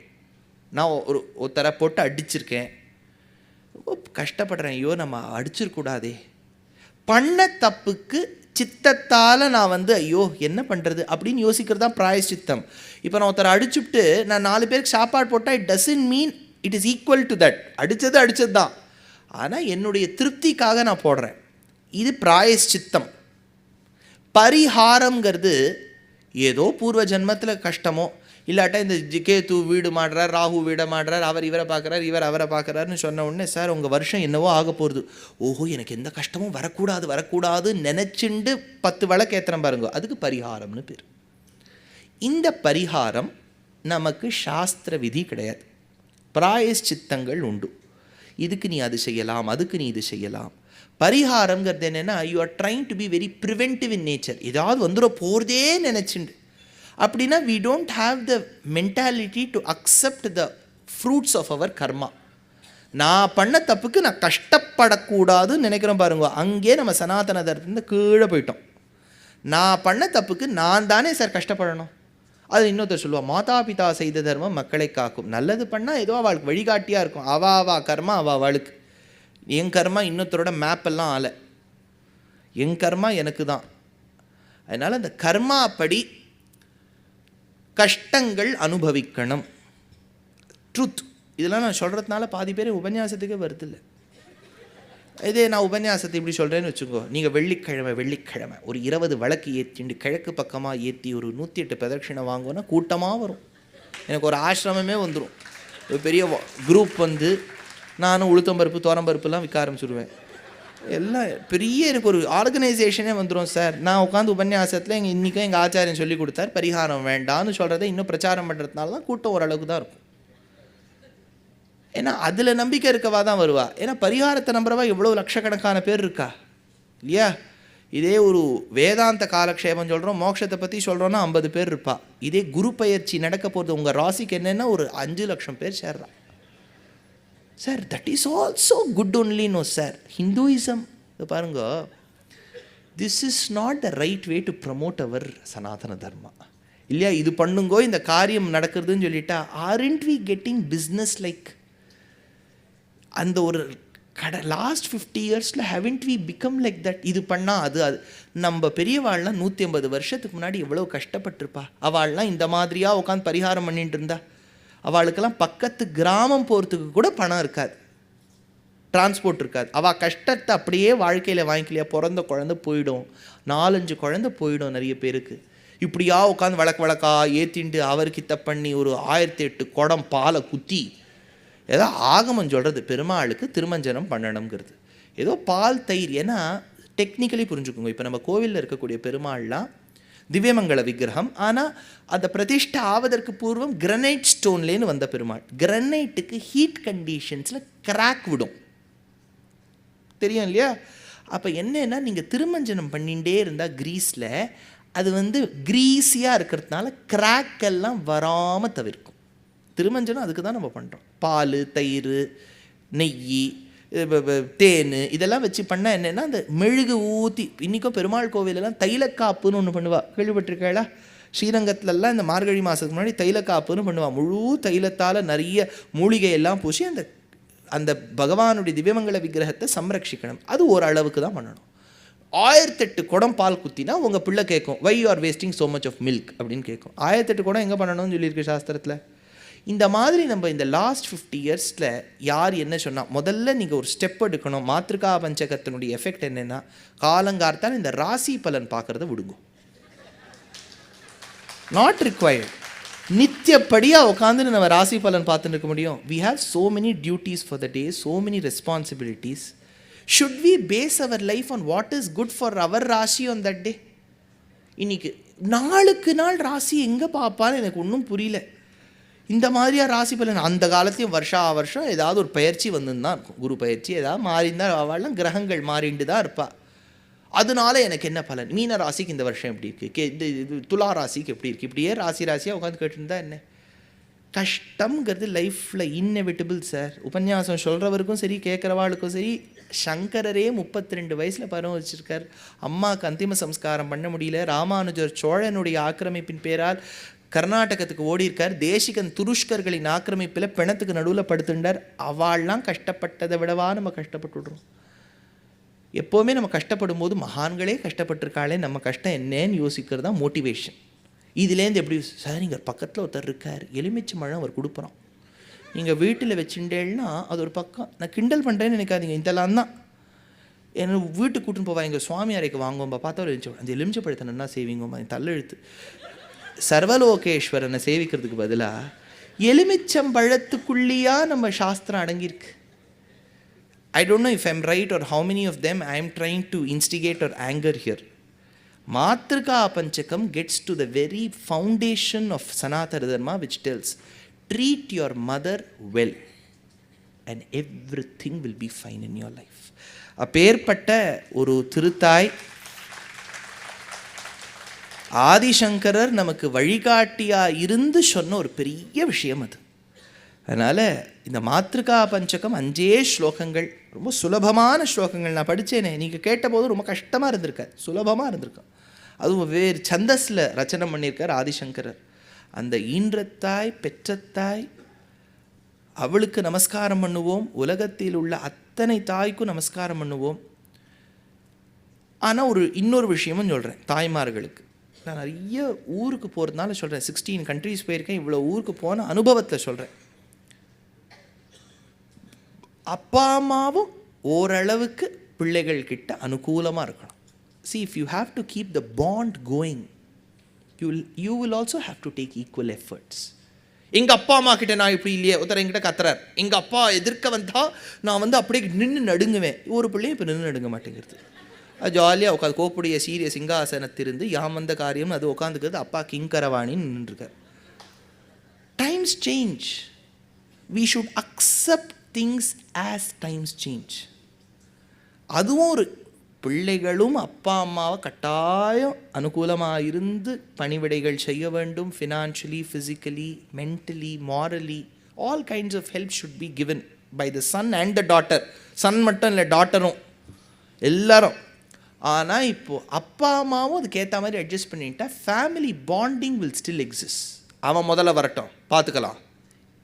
நான் ஒருத்தரை போட்டு அடிச்சிருக்கேன், ரொம்ப கஷ்டப்படுறேன், ஐயோ நம்ம அடிச்சிருக்கூடாதே. பண்ண தப்புக்கு சித்தத்தால் நான் ஐயோ என்ன பண்ணுறது அப்படின்னு யோசிக்கிறது தான் பிராயஷ்சித்தம். இப்போ நான் ஒருத்தரை அடிச்சுட்டு நான் 4 பேருக்கு சாப்பாடு போட்டால் it doesn't mean it is equal to that. அடித்தது தான், ஆனால் என்னுடைய திருப்திக்காக நான் போடுறேன். இது பிராயஷ்சித்தம். பரிகாரம்ங்கிறது ஏதோ பூர்வ ஜென்மத்தில் கஷ்டமோ, இல்லாட்டா இந்த கேத்து வீடு மாடுறார், ராகு வீடை மாடுறார், அவர் இவரை பார்க்குறார், இவர் அவரை பார்க்குறாருன்னு சொன்ன உடனே, சார் உங்கள் வருஷம் என்னவோ ஆக போகிறது, ஓஹோ எனக்கு எந்த கஷ்டமும் வரக்கூடாது நினச்சிண்டு 10 விளக்கு ஏற்றுறேன் பாருங்க, அதுக்கு பரிகாரம்னு பேர். இந்த பரிகாரம் நமக்கு சாஸ்திர விதி கிடையாது, பிராயஷ்சித்தங்கள் உண்டு. இதுக்கு நீ அது செய்யலாம், அதுக்கு நீ இது செய்யலாம். பரிகாரம்ங்கிறது என்னென்னா, you are trying to be very preventive in nature. ஏதாவது வந்துட போகிறதே நினச்சிண்டு. அப்படின்னா we don't have the mentality to accept the fruits of our karma. நான் பண்ண தப்புக்கு நான் கஷ்டப்படக்கூடாதுன்னு நினைக்கிறோம் பாருங்க, அங்கே நம்ம சனாதன தர்மத்திலிருந்து கீழே போயிட்டோம். நான் பண்ண தப்புக்கு நான் தானே சார் கஷ்டப்படணும். அது இன்னொருத்தர் சொல்லுவாள், மாதா பிதா செய்த தர்மம் மக்களை காக்கும். நல்லது பண்ணால் ஏதோ அவளுக்கு வழிகாட்டியாக இருக்கும், அவா கர்மா அவளுக்கு. என் கர்மா இன்னொருத்தரோட மேப்பெல்லாம் ஆலை, என் கர்மா எனக்கு தான். அதனால் அந்த கர்மா படி கஷ்டங்கள் அனுபவிக்கணும். ட்ரூத். இதெல்லாம் நான் சொல்கிறதுனால பாதி பேர் உபன்யாசத்துக்கே வருதில்லை. இதே நான் உபன்யாசத்தை இப்படி சொல்கிறேன்னு வச்சுக்கோ, நீங்கள் வெள்ளிக்கிழமை ஒரு 20 விளக்கு ஏற்றிண்டு கிழக்கு பக்கமாக ஏற்றி ஒரு 108 பிரதட்சிணை வாங்குவோன்னா கூட்டமாக வரும். எனக்கு ஒரு ஆசிரமமே வந்துடும். ஒரு பெரிய குரூப் நானும் உளுத்தம்பருப்பு தோரம்பருப்புலாம் விற்க ஆரம்பிச்சுடுவேன். எல்லாம் பெரிய எனக்கு ஒரு ஆர்கனைசேஷனே வந்துடும் சார். நான் உட்காந்து உபன்யாசத்தில் இன்றைக்கும் எங்கள் ஆச்சாரியன் சொல்லி கொடுத்தார், பரிகாரம் வேண்டான்னு சொல்கிறத இன்னும் பிரச்சாரம் பண்ணுறதுனால தான் கூட்டம் ஓரளவுக்கு தான் இருக்கும். ஏன்னா அதில் நம்பிக்கை இருக்கவா தான் வருவா. ஏன்னா பரிகாரத்தை நம்புறவா எவ்வளோ லட்சக்கணக்கான பேர் இருக்கா இல்லையா? இதே ஒரு வேதாந்த காலக்ஷேபம் சொல்கிறோம், மோட்சத்தை பற்றி சொல்கிறோன்னா 50 பேர் இருப்பா. இதே குரு பயிற்சி நடக்க போகிறது உங்கள் ராசிக்கு என்னென்னா ஒரு 5 லட்சம் பேர் சேர்றா. Sir that is also good only. No sir, Hinduism பாருங்க, this is not the right way to promote our Sanatana Dharma இல்லையா? இது பண்ணுங்கோ இந்த காரியம் நடக்கிறதுன்னு சொல்லிட்டா, aren't we getting business like அந்த ஒரு லாஸ்ட் 50 இயர்ஸில் haven't we become like that? இது பண்ணால் அது நம்ம பெரியவாள்லாம் 150 வருஷத்துக்கு முன்னாடி எவ்வளோ கஷ்டப்பட்டிருப்பா. அவள்லாம் இந்த மாதிரியாக உட்காந்து பரிகாரம் பண்ணிட்டு இருந்தா. அவளுக்கெல்லாம் பக்கத்து கிராமம் போகிறதுக்கு கூட பணம் இருக்காது, டிரான்ஸ்போர்ட் இருக்காது. அவள் கஷ்டத்தை அப்படியே வாழ்க்கையில் வாங்கிக்கலையா, பிறந்த குழந்தை போயிடும், 4-5 குழந்தை போயிடும் நிறைய பேருக்கு. இப்படியா உட்காந்து வழக்கா ஏற்றிண்டு அவருக்கு இத்த பண்ணி ஒரு 1008 குடம் பாலை குத்தி ஏதோ ஆகமம் சொல்கிறது பெருமாளுக்கு திருமஞ்சனம் பண்ணணுங்கிறது. ஏதோ பால் தயிர். ஏன்னா டெக்னிக்கலி புரிஞ்சுக்கோங்க, இப்போ நம்ம கோவிலில் இருக்கக்கூடிய பெருமாள்லாம் திவ்யமங்கள விக்கிரகம், ஆனால் அந்த பிரதிஷ்டை ஆவதற்கு பூர்வம் கிரனைட் ஸ்டோன்லேன்னு வந்த பெருமாள். கிரனைட்டுக்கு ஹீட் கண்டிஷன்ஸில் கிராக் விடும், தெரியும் இல்லையா? அப்போ என்னன்னா, நீங்கள் திருமஞ்சனம் பண்ணிகிட்டே இருந்தால் கிரீஸில் அது கிரீஸியாக இருக்கிறதுனால கிராக்கெல்லாம் வராமல் தவிர்க்கும். திருமஞ்சனம் அதுக்கு தான் நம்ம பண்ணுறோம். பால், தயிர், நெய், தேன் இதெல்லாம் வச்சு பண்ணால் என்னென்னா, அந்த மெழுகு ஊற்றி, இன்றைக்கும் பெருமாள் கோவிலெல்லாம் தைலக்காப்புன்னு ஒன்று பண்ணுவாள், கேள்விப்பட்டிருக்கா? ஸ்ரீரங்கத்துலலாம் இந்த மார்கழி மாதத்துக்கு முன்னாடி தைலக்காப்புன்னு பண்ணுவாள். முழு தைலத்தால் நிறைய மூலிகையெல்லாம் பூசி அந்த அந்த பகவானுடைய திவ்யமங்கள விக்கிரகத்தை சம்ரட்சிக்கணும். அது ஓரளவுக்கு தான் பண்ணணும். 1008 குடம் பால் குத்தினா உங்கள் பிள்ளை கேட்கும், why you are wasting so much of milk அப்படின்னு கேட்கும். 1008 குடம் எங்கே பண்ணணும்னு சொல்லியிருக்கு சாஸ்திரத்தில். இந்த மாதிரி நம்ம இந்த லாஸ்ட் 50 இயர்ஸில் யார் என்ன சொன்னால், முதல்ல நீங்கள் ஒரு ஸ்டெப் எடுக்கணும். மாத்ருகா பஞ்சகத்தினுடைய எஃபெக்ட் என்னென்னா, காலங்கார்த்தால் இந்த ராசி பலன் பார்க்குறத விடுங்க. Not required. நித்தியப்படியாக உட்காந்து நம்ம ராசி பலன் பார்த்துட்டு இருக்க முடியும்? We have so many duties for the day, so many responsibilities. Should we base our life on what is good for our ராசி on that day? இன்னைக்கு நாளுக்கு நாள் ராசி எங்கே பார்ப்பான்னு எனக்கு ஒன்றும் புரியல. இந்த மாதிரியா ராசி பலன் அந்த காலத்தையும் வருஷம் ஏதாவது ஒரு பயிற்சி வந்துன்னு தான் இருக்கும். குரு பயிற்சி ஏதாவது மாறிந்தால் அவள்லாம் கிரகங்கள் மாறிண்டு தான் இருப்பாள். அதனால எனக்கு என்ன பலன்? மீன ராசிக்கு இந்த வருஷம் எப்படி இருக்குது, இது துலா ராசிக்கு எப்படி இருக்குது, இப்படியே ராசியாக உட்காந்து கேட்டுருந்தா என்ன? கஷ்டங்கிறது லைஃப்பில் இன்னெவிட்டபிள் சார். உபன்யாசம் சொல்கிறவருக்கும் சரி கேட்குறவாளுக்கும் சரி, சங்கரரே 32 வயசில் பருவம் வச்சுருக்கார். அம்மாவுக்கு அந்திம சம்ஸ்காரம் பண்ண முடியல. ராமானுஜர் சோழனுடைய ஆக்கிரமிப்பின் பேரால் கர்நாடகத்துக்கு ஓடியிருக்கார். தேசிகன் துருஷ்கர்களின் ஆக்கிரமிப்பில் பிணத்துக்கு நடுவில் படுத்துட்டார். அவள்லாம் கஷ்டப்பட்டதை விடவா நம்ம கஷ்டப்பட்டுடுறோம்? எப்போவுமே நம்ம கஷ்டப்படும் போது மகான்களே கஷ்டப்பட்டிருக்காளே, நம்ம கஷ்டம் என்னன்னு யோசிக்கிறது தான் மோட்டிவேஷன். இதுலேருந்து எப்படி சார், இங்கே பக்கத்தில் ஒருத்தர் இருக்கார், எலுமிச்சை மழை அவர் கொடுக்குறோம், நீங்கள் வீட்டில் வச்சுட்டேன்னா அது ஒரு பக்கம். நான் கிண்டல் பண்ணுறேன்னு நினைக்காதீங்க, இதெல்லாம் தான். என்ன வீட்டுக்கு கூட்டின்னு போவா, எங்கள் சுவாமி அறைக்கு வாங்குவோம்பா, பார்த்தா ஒரு எலுமிச்சை, அந்த எலுமிச்சை பழத்தை நல்லா சேவிங்கோம்பா, என் தள்ளெழுத்து சர்வலோகேஸ்வரனை சேவிக்கிறதுக்கு பதிலாக எலுமிச்சம்பழத்துக்குள்ளேயா நம்ம சாஸ்திரம் அடங்கியிருக்கு. I don't know if I'm right or how many of them I am trying to instigate or anger here. Matrika Panchakam gets to the very foundation of Sanatana Dharma, which tells, treat your mother well and everything will be fine in your life. அப்பேற்பட்ட ஒரு திருத்தாய் ஆதிசங்கரர் நமக்கு வழிகாட்டியாக இருந்து சொன்ன ஒரு பெரிய விஷயம் அது. அதனால் இந்த மாத்ருகா பஞ்சகம் 5 ஸ்லோகங்கள், ரொம்ப சுலபமான ஸ்லோகங்கள். நான் படித்தேனே, நீங்கள் கேட்டபோது ரொம்ப கஷ்டமாக இருந்திருக்கார், சுலபமாக இருந்திருக்கேன். அதுவும் வேறு சந்தஸில் ரச்சனை பண்ணியிருக்கார் ஆதிசங்கரர். அந்த ஈன்றத்தாய் பெற்றத்தாய் அவளுக்கு நமஸ்காரம் பண்ணுவோம், உலகத்தில் உள்ள அத்தனை தாய்க்கும் நமஸ்காரம் பண்ணுவோம். ஆனால் இன்னொரு விஷயமும் சொல்கிறேன் தாய்மார்களுக்கு. நான் நிறைய ஊருக்கு போகிறதுனால சொல்கிறேன், 16 கண்ட்ரிஸ் போயிருக்கேன், இவ்வளோ ஊருக்கு போன அனுபவத்தில் சொல்கிறேன். அப்பா அம்மாவும் ஓரளவுக்கு பிள்ளைகள் கிட்ட அனுகூலமாக இருக்கணும். See, if you have to keep the bond going, you will also have to take equal efforts. எங்கள் அப்பா அம்மா கிட்ட நான் இப்படி இல்லையே, ஒருத்தர் என்கிட்ட கத்துறார், எங்கள் அப்பா எதிர்க்க வந்தால் நான் அப்படியே நின்று நடுங்குவேன். ஒரு பிள்ளையும் இப்போ நின்று நடுங்க மாட்டேங்கிறது. அது ஜாலியாக உட்காந்து கோப்புடைய சீரிய சிங்காசனத்திலிருந்து யாம் வந்த காரியம் அது உட்காந்துக்கிறது. அப்பா கிங்கரவாணின்னு நின்றுருக்கார். Times change. we should accept things as times change. அதுவும் ஒரு பிள்ளைகளும் அப்பா அம்மாவை கட்டாயம் அனுகூலமாக இருந்து பணிவிடைகள் செய்ய வேண்டும். Financially, physically, mentally, morally, all kinds of help should be given by the son and the daughter. Son மட்டும் இல்லை, டாட்டரும், எல்லாரும். ஆனால் இப்போது அப்பா அம்மாவும் அதுக்கேற்ற மாதிரி அட்ஜஸ்ட் பண்ணிட்டா family bonding will still exist. அவன் முதல்ல வரட்டும், பார்த்துக்கலாம்.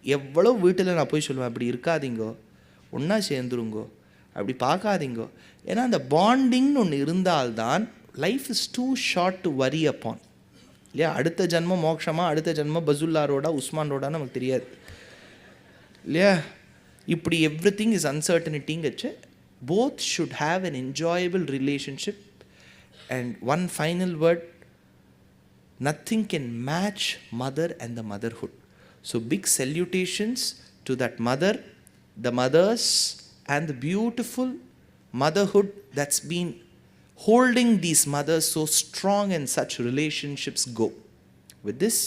எவ்வளோ வீட்டில் நான் போய் சொல்லுவேன், அப்படி இருக்காதீங்கோ, ஒன்றா சேர்ந்துருங்கோ, அப்படி பார்க்காதீங்கோ. ஏன்னா அந்த பாண்டிங்னு ஒன்று இருந்தால்தான் life is too short to worry அப்பான். இல்லையா? அடுத்த ஜென்மம் மோட்சமா, அடுத்த ஜென்மம் பசுல்லா ரோடா, உஸ்மான் ரோடான்னு நமக்கு தெரியாது இல்லையா? இப்படி எவ்ரி திங் இஸ் அன்சர்டனிட்டிங்கச்சு. Both should have an enjoyable relationship. And one final word, nothing can match mother and the motherhood. So big salutations to that mother, the mothers, and the beautiful motherhood that's been holding these mothers so strong, and such relationships go. With this,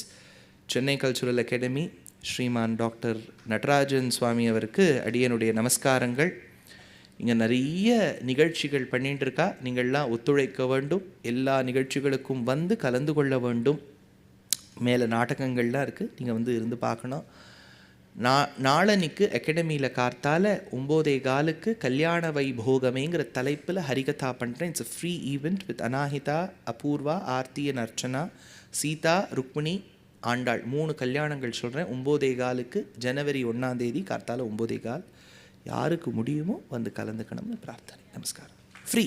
Chennai Cultural Academy, Shriman doctor Natarajan Swami அவருக்கு அடியனுடைய நமஸ்காரங்கள். இங்கே நிறைய நிகழ்ச்சிகள் பண்ணிகிட்டு இருக்கா. நீங்கள்லாம் ஒத்துழைக்க வேண்டும், எல்லா நிகழ்ச்சிகளுக்கும் வந்து கலந்து கொள்ள வேண்டும். மேலே நாடகங்கள்லாம் இருக்குது, நீங்கள் இருந்து பார்க்கணும். நாளன்னைக்கு அகாடமியில் கார்த்தால 9:15 கல்யாண வைபோகமேங்கிற தலைப்பில் ஹரிகதா பண்ணுறேன். It's a free event with Anahita, Apoorva, Aarthi and Archana, Sita, Rukmini, Andal. 3 கல்யாணங்கள் சொல்கிறேன். 9:15 ஜனவரி 1 கார்த்தால 9:15. யாருக்கு முடியுமோ வந்து கலந்துக்கணும்னு பிரார்த்தனை. நமஸ்காரம். ஃப்ரீ.